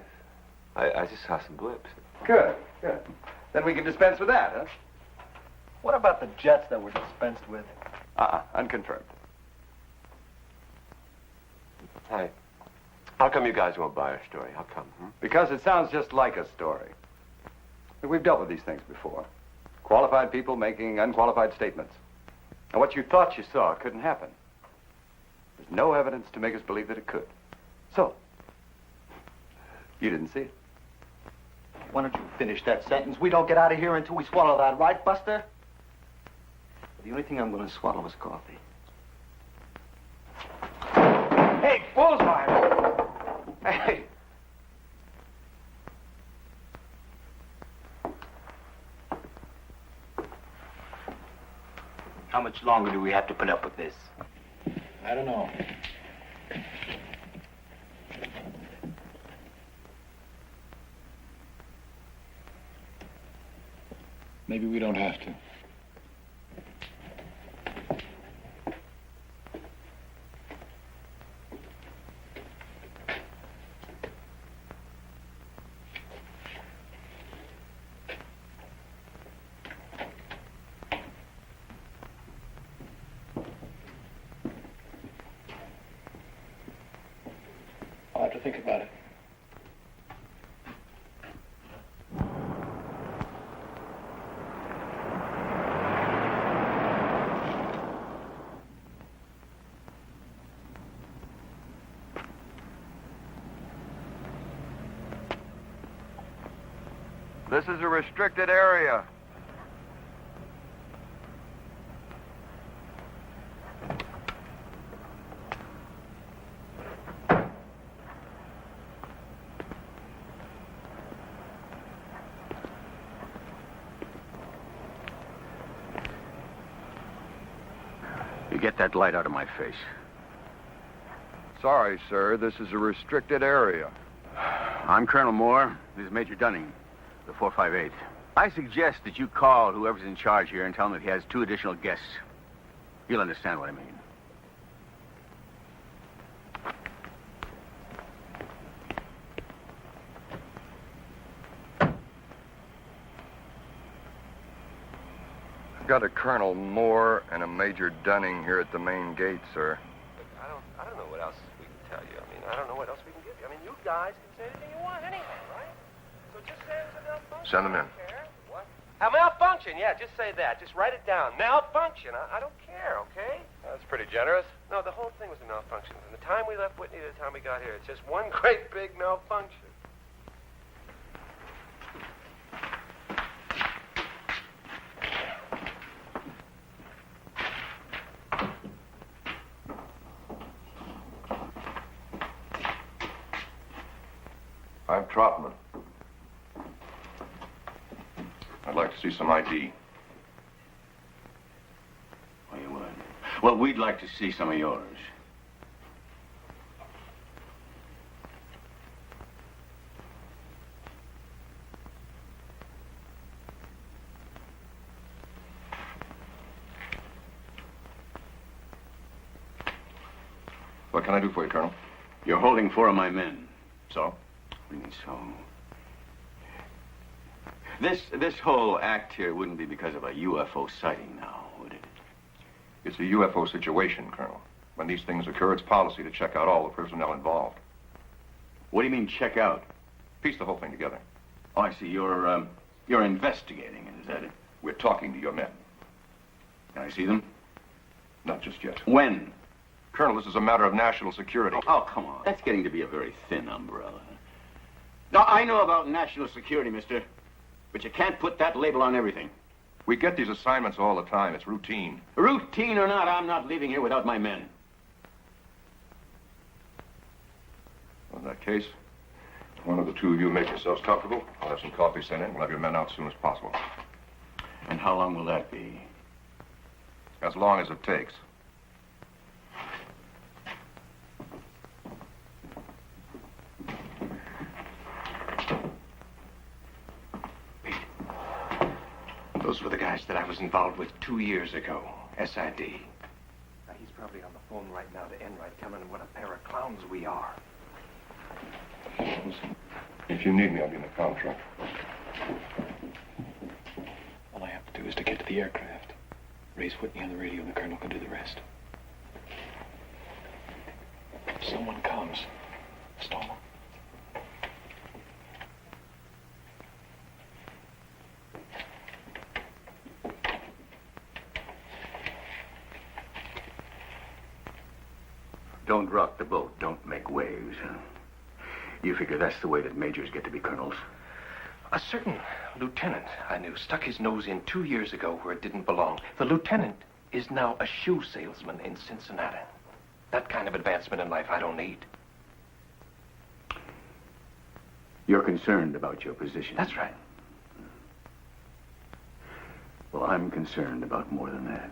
Speaker 12: just saw some blips.
Speaker 4: Good, good. Then we can dispense with that, huh?
Speaker 6: What about the jets that were dispensed with?
Speaker 4: Unconfirmed.
Speaker 12: Hey, how come you guys won't buy our story? How come?
Speaker 4: Because it sounds just like a story. We've dealt with these things before. Qualified people making unqualified statements. And what you thought you saw couldn't happen. There's no evidence to make us believe that it could. So, you didn't see it.
Speaker 18: Why don't you finish that sentence? We don't get out of here until we swallow that, right, Buster? The only thing I'm going to swallow is coffee.
Speaker 4: Hey, bullseye! Hey!
Speaker 18: How much longer do we have to put up with this?
Speaker 8: I don't know. Maybe we don't have to. I'll have to think about it.
Speaker 3: This is a restricted area.
Speaker 7: You get that light out of my face.
Speaker 3: Sorry, sir. This is a restricted area.
Speaker 7: I'm Colonel Moore. This is Major Dunning, the 458. I suggest that you call whoever's in charge here and tell him that he has 2 additional guests. You'll understand what I mean.
Speaker 3: I've got a Colonel Moore and a Major Dunning here at the main gate, sir.
Speaker 12: I don't know what else we can tell you. I mean, I don't know what else we can give you. I mean, you guys can say anything you want anyhow, right? So just say it was enough fun.
Speaker 3: Send them in.
Speaker 12: What?
Speaker 20: A malfunction, yeah, just say that. Just write it down. Malfunction. I don't care, okay?
Speaker 4: That's pretty generous.
Speaker 20: No, the whole thing was a malfunction. From the time we left Whitney to the time we got here, it's just one great big malfunction.
Speaker 5: I'm Trotman. I'd like to see some ID.
Speaker 7: Oh, you would? Well, we'd like to see some of yours.
Speaker 5: What can I do for you, Colonel?
Speaker 7: You're holding 4 of my men.
Speaker 5: So?
Speaker 7: What do you mean, so? This whole act here wouldn't be because of a UFO sighting now, would it?
Speaker 5: It's a UFO situation, Colonel. When these things occur, it's policy to check out all the personnel involved.
Speaker 7: What do you mean, check out?
Speaker 5: Piece the whole thing together.
Speaker 7: Oh, I see. You're investigating, is that it?
Speaker 5: We're talking to your men.
Speaker 7: Can I see them?
Speaker 5: Not just yet.
Speaker 7: When?
Speaker 5: Colonel, this is a matter of national security.
Speaker 7: Oh, come on. That's getting to be a very thin umbrella. Now, I know about national security, mister, but you can't put that label on everything.
Speaker 5: We get these assignments all the time. It's routine.
Speaker 7: Routine or not, I'm not leaving here without my men.
Speaker 5: In that case, one of the two of you make yourselves comfortable. I'll have some coffee sent in. We'll have your men out as soon as possible.
Speaker 7: And how long will that be?
Speaker 5: As long as it takes.
Speaker 8: Those were the guys that I was involved with 2 years ago. SID.
Speaker 20: Now, he's probably on the phone right now to Enright, telling him what a pair of clowns we are.
Speaker 5: If you need me, I'll be in the comm truck.
Speaker 8: All I have to do is to get to the aircraft. Raise Whitney on the radio, and the colonel can do the rest. If someone comes, stall them.
Speaker 7: Don't rock the boat. Don't make waves. You figure that's the way that majors get to be colonels?
Speaker 8: A certain lieutenant I knew stuck his nose in 2 years ago where it didn't belong. The lieutenant is now a shoe salesman in Cincinnati. That kind of advancement in life I don't need.
Speaker 7: You're concerned about your position.
Speaker 8: That's right.
Speaker 7: Well, I'm concerned about more than that.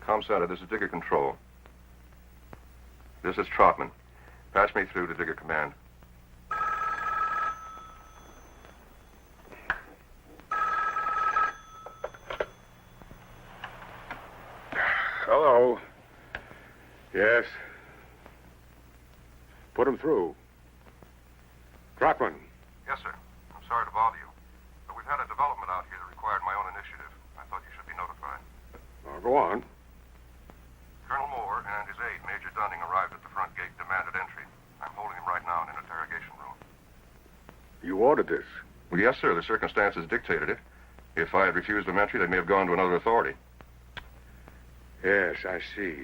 Speaker 5: Comm Center, this is Digger Control. This is Trotman. Patch me through to Digger Command.
Speaker 11: Hello. Yes. Put him through. Trotman.
Speaker 5: Yes, sir. I'm sorry to bother you. But we've had a development out here that required my own initiative. I thought you should be notified.
Speaker 11: Go on.
Speaker 5: Colonel Moore and his aide, Major Dunning, arrived at the front gate, demanded entry. I'm holding him right now in an interrogation room.
Speaker 11: You ordered this.
Speaker 5: Well, yes, sir. The circumstances dictated it. If I had refused them entry, they may have gone to another authority.
Speaker 11: Yes, I see.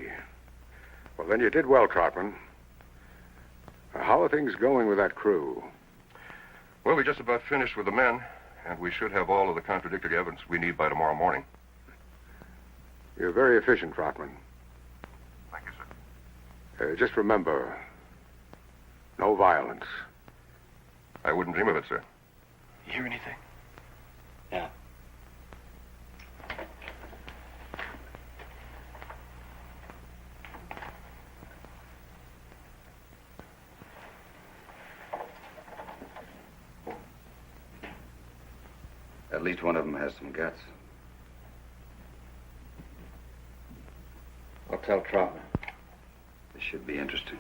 Speaker 11: Well, then you did well, Trotman. How are things going with that crew?
Speaker 5: Well, we just about finished with the men, and we should have all of the contradictory evidence we need by tomorrow morning.
Speaker 11: You're very efficient, Trotman.
Speaker 5: Thank you, sir.
Speaker 11: Just remember, no violence.
Speaker 5: I wouldn't dream of it, sir.
Speaker 8: You hear anything?
Speaker 18: Yeah.
Speaker 21: At least one of them has some guts.
Speaker 4: I'll tell Troutman.
Speaker 21: This should be interesting.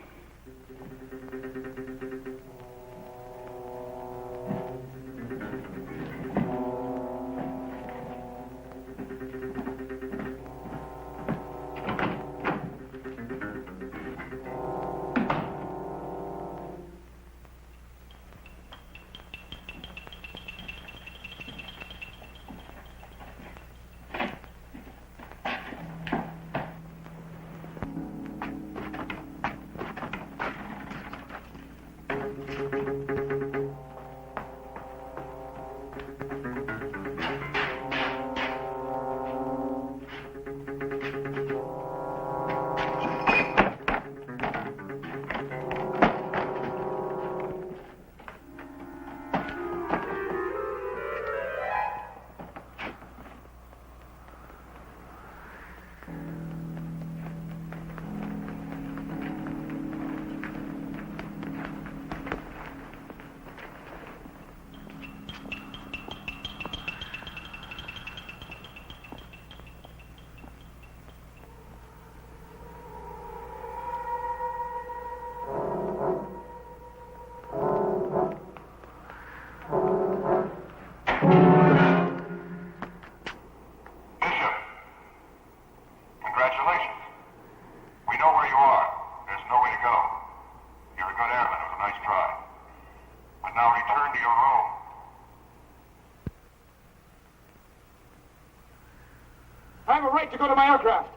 Speaker 16: I have a right to go to my aircraft.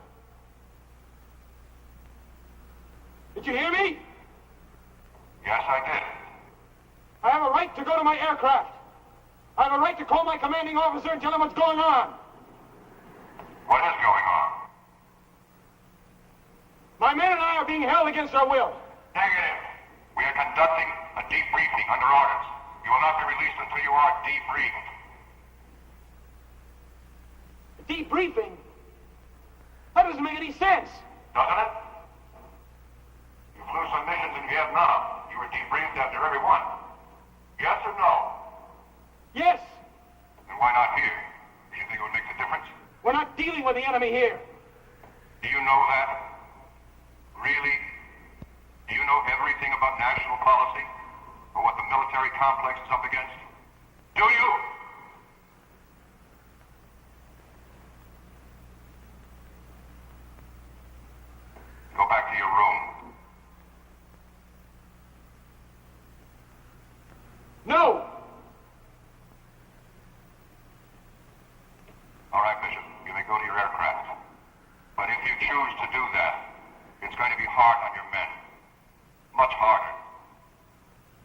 Speaker 16: Did you hear me?
Speaker 13: Yes, I did.
Speaker 16: I have a right to go to my aircraft. I have a right to call my commanding officer and tell him what's going on.
Speaker 13: What is going on?
Speaker 16: My men and I are being held against our will.
Speaker 13: Negative. We are conducting a debriefing under orders. You will not be released until you are debriefed.
Speaker 16: Debriefing? That doesn't make any sense.
Speaker 13: Doesn't it? You flew some missions in Vietnam. You were debriefed after every one. Yes or no?
Speaker 16: Yes.
Speaker 13: Then why not here? Do you think it would make a difference?
Speaker 16: We're not dealing with the enemy here.
Speaker 13: Do you know that? Really? Do you know everything about national policy? Or what the military complex is up against? Do you? Go back to your room.
Speaker 16: No!
Speaker 13: All right, Bishop. You may go to your aircraft. But if you choose to do that, it's going to be hard on your men. Much harder.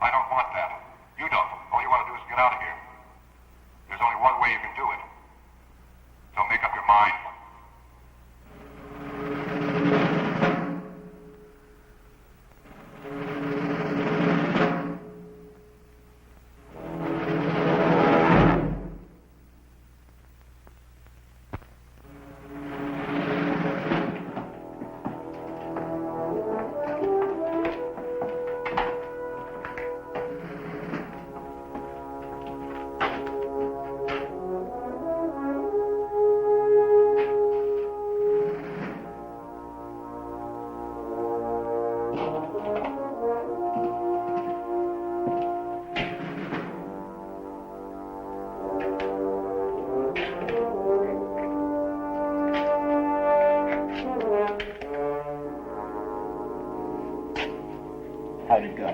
Speaker 13: I don't want that. You don't. All you want to do is get out of here. There's only one way you can do it. So make up your mind.
Speaker 16: How'd it go?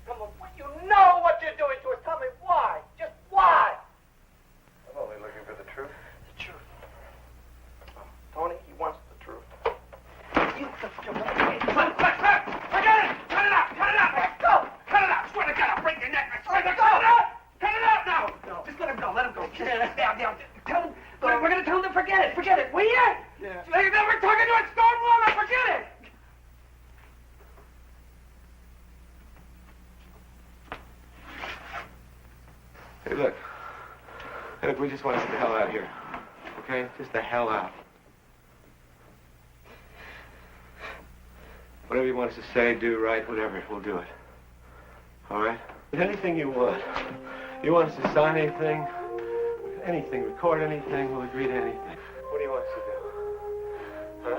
Speaker 2: Come on, you know what you're doing to us. Tell me why. Just why?
Speaker 4: I'm only looking for the truth.
Speaker 2: The truth. Oh, Tony, he wants the truth. You forget it! Cut it out! Cut it out! Let go! Cut it out! Swear to God, I'll break your neck! I swear to God! Cut it out now! No. Just let him go. Let him go. Down. Tell him. We're going to tell him to forget it. Forget it. Will you? Yeah. We're talking to a stone wall. Now forget it.
Speaker 4: Hey, look. Hey, look, we just want to get the hell out of here. Okay? Just the hell out.
Speaker 20: Whatever you want us to say, do, write, whatever, we'll do it. All right? Anything you want. You want us to sign anything? Anything, record anything, we'll agree to anything. What do you want us to do? Huh?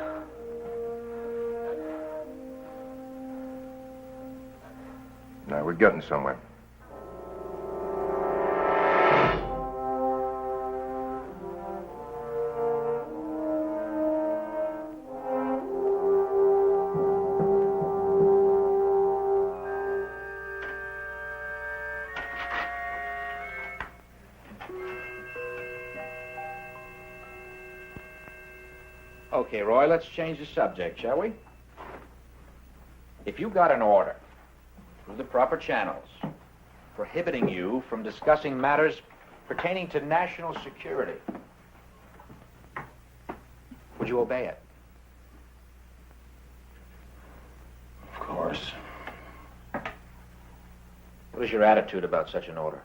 Speaker 5: Now, we're getting somewhere.
Speaker 19: Okay, Roy, let's change the subject, shall we? If you got an order through the proper channels prohibiting you from discussing matters pertaining to national security, would you obey it?
Speaker 16: Of course.
Speaker 19: What is your attitude about such an order?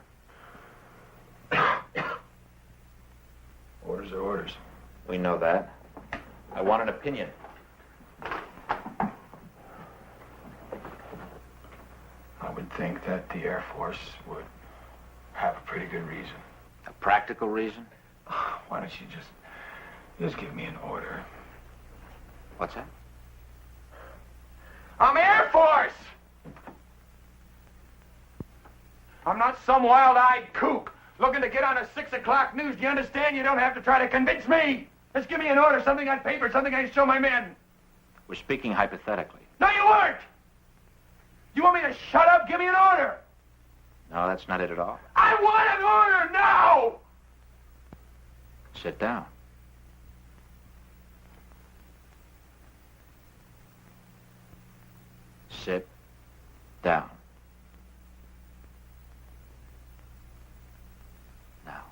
Speaker 16: Orders are orders.
Speaker 19: We know that. I want an opinion.
Speaker 16: I would think that the Air Force would have a pretty good reason.
Speaker 19: A practical reason?
Speaker 16: Why don't you just give me an order?
Speaker 19: What's that?
Speaker 16: I'm Air Force! I'm not some wild-eyed kook looking to get on a 6 o'clock news. Do you understand? You don't have to try to convince me. Just give me an order, something on paper, something I can show my men.
Speaker 19: We're speaking hypothetically.
Speaker 16: No, you weren't! You want me to shut up? Give me an order!
Speaker 19: No, that's not it at all.
Speaker 16: I want an order now!
Speaker 19: Sit down. Sit down. Now.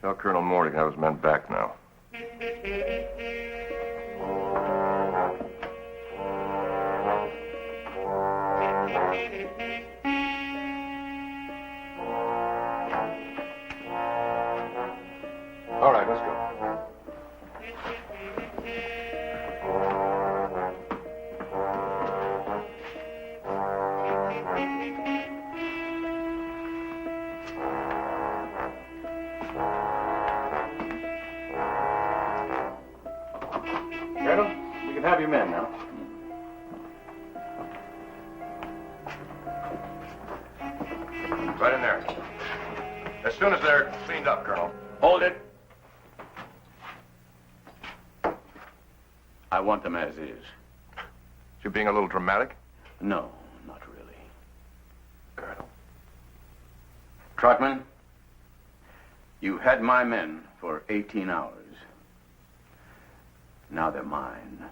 Speaker 5: Tell Colonel Moore to have his men back now. All right, let's go.
Speaker 4: Colonel, you can have your men now.
Speaker 5: Right in there. As soon as they're cleaned up, Colonel.
Speaker 7: Hold it. I want them as is.
Speaker 5: You being a little dramatic?
Speaker 7: No, not really. Colonel. Trotman, you had my men for 18 hours. Now they're mine.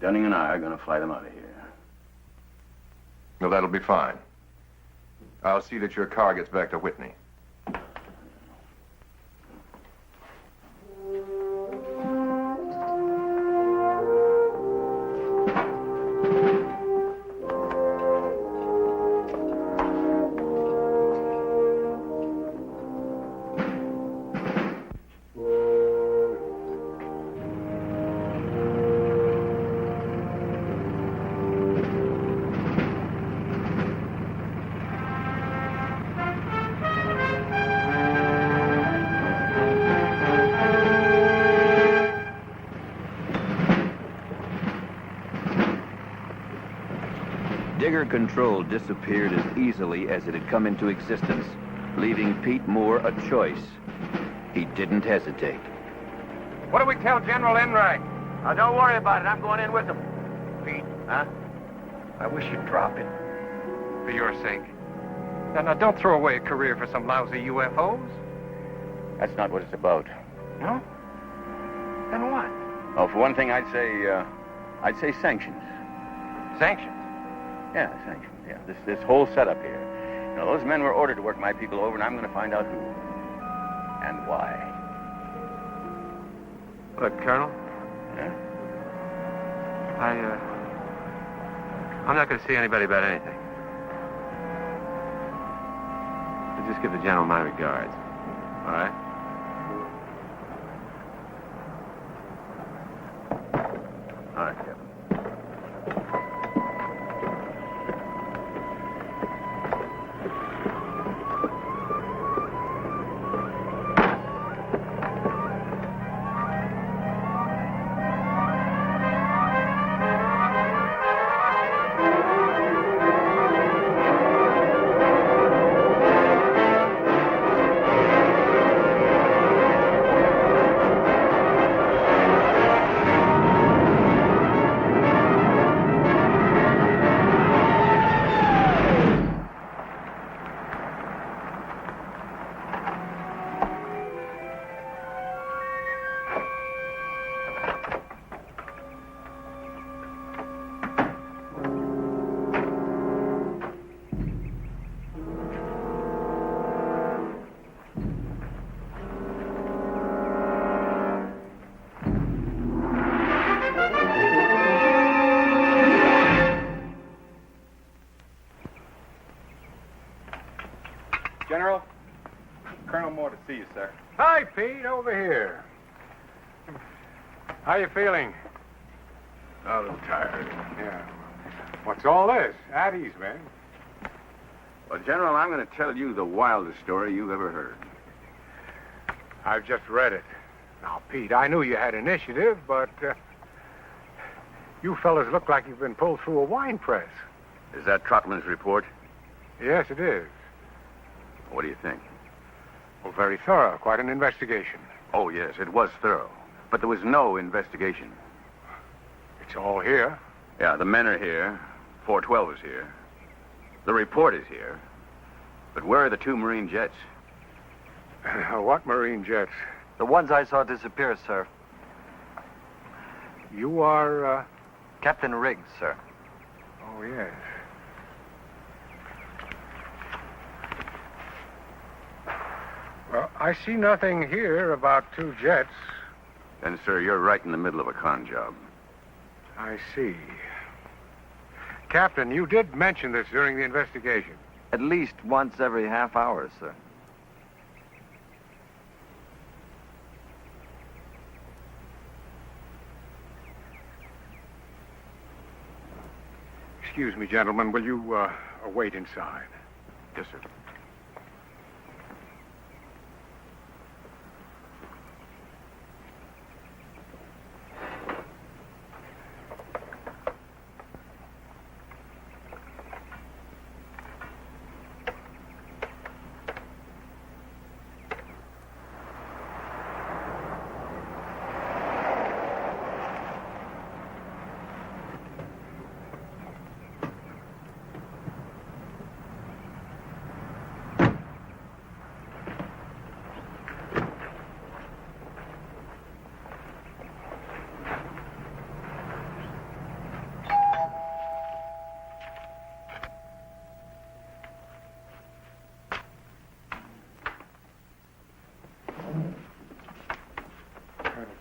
Speaker 7: Dunning and I are going to fly them out of here.
Speaker 5: Well, that'll be fine. I'll see that your car gets back to Whitney.
Speaker 1: Digger Control disappeared as easily as it had come into existence, leaving Pete Moore a choice. He didn't hesitate.
Speaker 15: What do we tell General Enright?
Speaker 2: Now, don't worry about it. I'm going in with him. Pete,
Speaker 15: Huh? I wish you'd drop it. For your sake. Now, don't throw away a career for some lousy UFOs.
Speaker 7: That's not what it's about.
Speaker 15: No? Then what?
Speaker 7: Oh, for one thing, I'd say sanctions.
Speaker 8: Sanctions?
Speaker 7: Yeah, sanctions. Yeah, this whole setup here. You know, those men were ordered to work my people over, and I'm going to find out who and why.
Speaker 8: Look, Colonel.
Speaker 7: Yeah?
Speaker 8: I'm not going to see anybody about anything. I'll just give the general my regards. All right?
Speaker 7: All right, Captain.
Speaker 11: General, Colonel Moore to see you, sir.
Speaker 9: Hi, Pete, over here. How you feeling? A little tired. Yeah. What's all this? At ease, man.
Speaker 7: Well, General, I'm going to tell you the wildest story you've ever heard.
Speaker 9: I've just read it. Now, Pete, I knew you had initiative, but you fellas look like you've been pulled through a wine press.
Speaker 7: Is that Trotman's report?
Speaker 9: Yes, it is.
Speaker 7: What do you think?
Speaker 9: Well, very thorough. Quite an investigation.
Speaker 7: Oh, yes, it was thorough. But there was no investigation.
Speaker 9: It's all here.
Speaker 7: Yeah, the men are here. 412 is here. The report is here. But where are the 2 Marine jets?
Speaker 9: What Marine jets?
Speaker 17: The ones I saw disappear, sir.
Speaker 9: You are,
Speaker 17: Captain Riggs, sir.
Speaker 9: Oh, yes. Well, I see nothing here about 2 jets.
Speaker 7: Then, sir, you're right in the middle of a con job.
Speaker 9: I see. Captain, you did mention this during the investigation.
Speaker 17: At least once every half hour, sir.
Speaker 9: Excuse me, gentlemen. Will you wait inside?
Speaker 7: Yes, sir.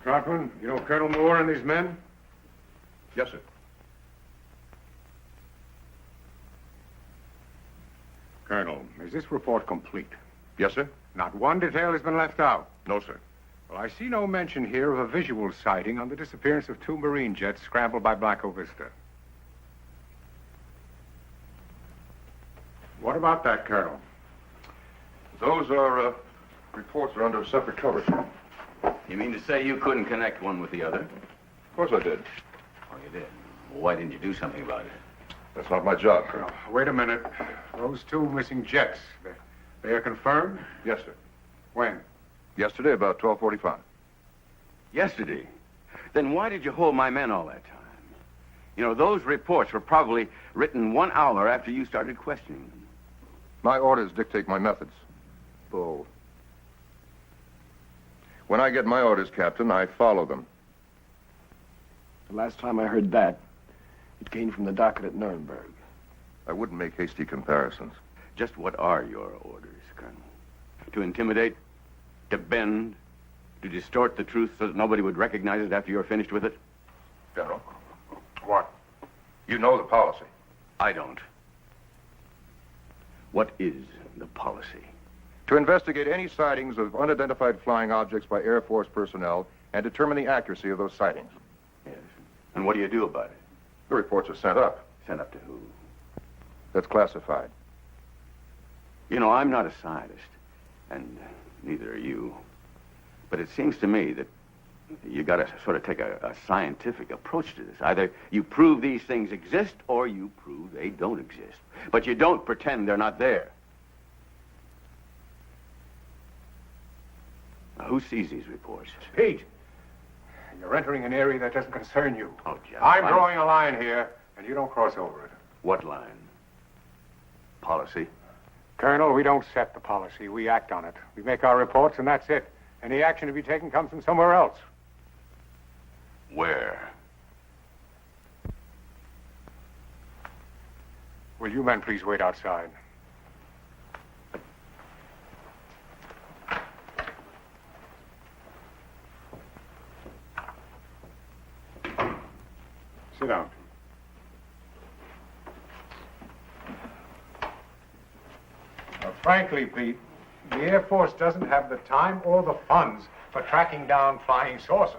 Speaker 9: Trotman, you know Colonel Moore and these men?
Speaker 11: Yes, sir.
Speaker 9: Colonel, is this report complete?
Speaker 11: Yes, sir.
Speaker 9: Not one detail has been left out.
Speaker 11: No, sir.
Speaker 9: Well, I see no mention here of a visual sighting on the disappearance of 2 Marine jets scrambled by Blanco Vista. What about that, Colonel?
Speaker 11: Those are, reports are under separate covers, sir.
Speaker 7: You mean to say you couldn't connect one with the other?
Speaker 11: Of course I did.
Speaker 7: Oh, you did? Well, why didn't you do something about it?
Speaker 11: That's not my job, Colonel.
Speaker 9: Wait a minute. Those 2 missing jets, they are confirmed?
Speaker 11: Yes, sir.
Speaker 9: When?
Speaker 11: Yesterday, about 12:45.
Speaker 7: Yesterday? Then why did you hold my men all that time? You know, those reports were probably written 1 hour after you started questioning them.
Speaker 11: My orders dictate my methods. Bull. When I get my orders, Captain, I follow them.
Speaker 16: The last time I heard that,
Speaker 10: It came from the docket at Nuremberg.
Speaker 11: I wouldn't make hasty comparisons.
Speaker 7: Just what are your orders, Colonel? To intimidate? To bend? To distort the truth so that nobody would recognize it after you're finished with it?
Speaker 11: General? What? You know the policy.
Speaker 7: I don't. What is the policy?
Speaker 11: To investigate any sightings of unidentified flying objects by Air Force personnel and determine the accuracy of those sightings.
Speaker 7: Yes. And what do you do about it?
Speaker 11: The reports are sent up.
Speaker 7: Sent up to who?
Speaker 11: That's classified.
Speaker 7: You know, I'm not a scientist, and neither are you. But it seems to me that you got to sort of take a scientific approach to this. Either you prove these things exist, or you prove they don't exist. But you don't pretend they're not there. Now, who sees these reports?
Speaker 9: Pete, you're entering an area that doesn't concern you.
Speaker 7: Oh, Jeff.
Speaker 9: I'm drawing a line here, and you don't cross over it.
Speaker 7: What line? Policy?
Speaker 9: Colonel, we don't set the policy. We act on it. We make our reports, and that's it. Any action to be taken comes from somewhere else.
Speaker 7: Where?
Speaker 9: Will you men please wait outside? Sit down. Now, frankly, Pete, the Air Force doesn't have the time or the funds for tracking down flying saucers.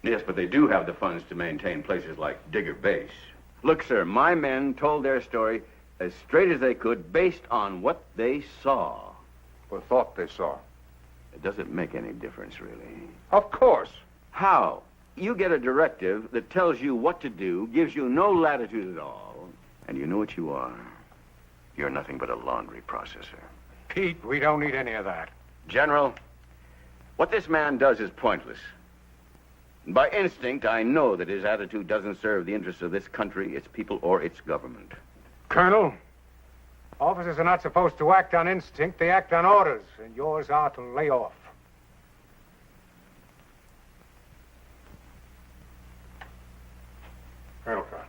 Speaker 7: Yes, but they do have the funds to maintain places like Digger Base. Look, sir, my men told their story as straight as they could based on what they saw.
Speaker 11: Or thought they saw.
Speaker 7: It doesn't make any difference, really.
Speaker 11: Of course.
Speaker 7: How? You get a directive that tells you what to do, gives you no latitude at all, and you know what you are. You're nothing but a laundry processor.
Speaker 9: Pete, we don't need any of that.
Speaker 7: General, what this man does is pointless. By instinct, I know that his attitude doesn't serve the interests of this country, its people, or its government.
Speaker 9: Colonel, officers are not supposed to act on instinct. They act on orders, and yours are to lay off. Colonel Carter.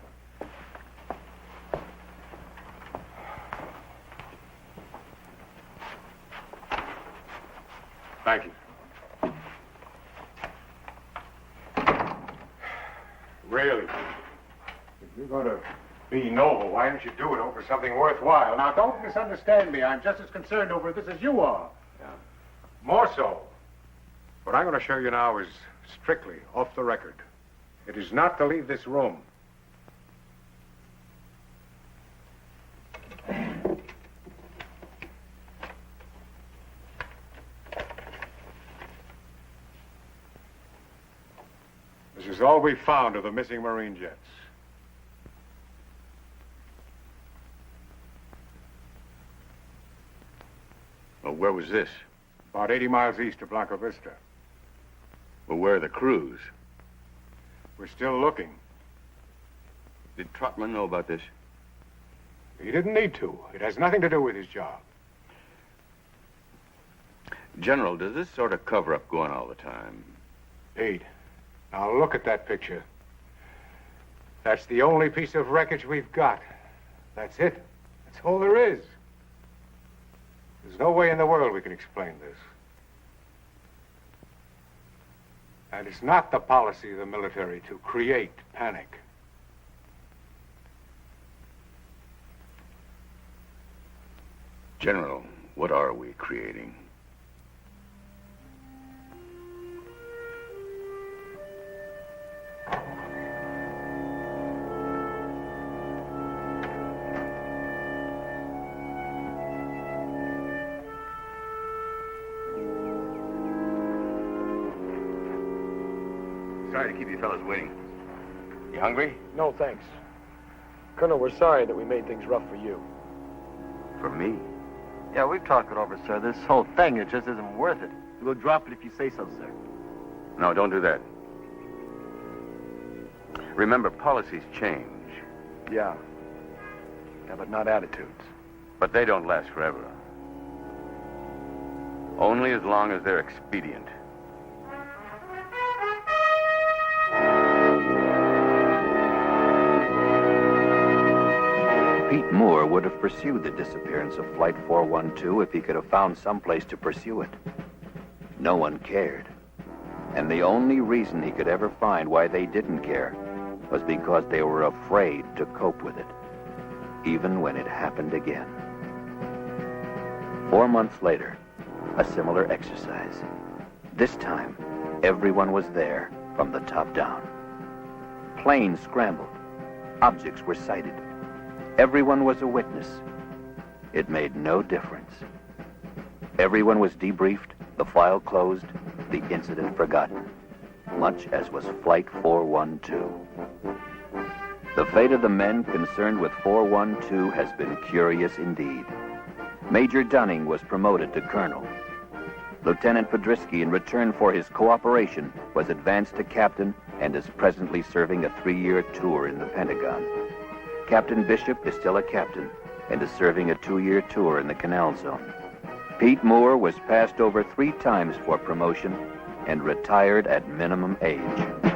Speaker 9: Thank you. Really, if you're going to be noble, why don't you do it over something worthwhile? Now, don't misunderstand me. I'm just as concerned over this as you are.
Speaker 7: Yeah.
Speaker 9: More so. What I'm going to show you now is strictly off the record. It is not to leave this room. This is all we found of the missing Marine jets.
Speaker 7: Well, where was this?
Speaker 9: About 80 miles east of Blanco Vista.
Speaker 7: Well, where are the crews?
Speaker 9: We're still looking.
Speaker 7: Did Trotman know about this?
Speaker 9: He didn't need to. It has nothing to do with his job.
Speaker 7: General, does this sort of cover-up go on all the time?
Speaker 9: Pete, now look at that picture. That's the only piece of wreckage we've got. That's it. That's all there is. There's no way in the world we can explain this. And it's not the policy of the military to create panic.
Speaker 7: General, what are we creating? Sorry to keep you fellas waiting. You hungry?
Speaker 10: No, thanks. Colonel, we're sorry that we made things rough for you.
Speaker 7: For me?
Speaker 18: Yeah, we've talked it over, sir. This whole thing, it just isn't worth it. We'll drop it if you say so, sir.
Speaker 7: No, don't do that. Remember, policies change.
Speaker 10: Yeah. Yeah, but not attitudes.
Speaker 7: But they don't last forever. Only as long as they're expedient.
Speaker 1: Moore would have pursued the disappearance of Flight 412 if he could have found some place to pursue it. No one cared. And the only reason he could ever find why they didn't care was because they were afraid to cope with it, even when it happened again. 4 months later, a similar exercise. This time, everyone was there from the top down. Planes scrambled. Objects were sighted. Everyone was a witness. It made no difference. Everyone was debriefed, the file closed, the incident forgotten, much as was Flight 412. The fate of the men concerned with 412 has been curious indeed. Major Dunning was promoted to colonel. Lieutenant Podrisky, in return for his cooperation, was advanced to captain and is presently serving a 3-year tour in the Pentagon. Captain Bishop is still a captain and is serving a 2-year tour in the Canal Zone. Pete Moore was passed over 3 times for promotion and retired at minimum age.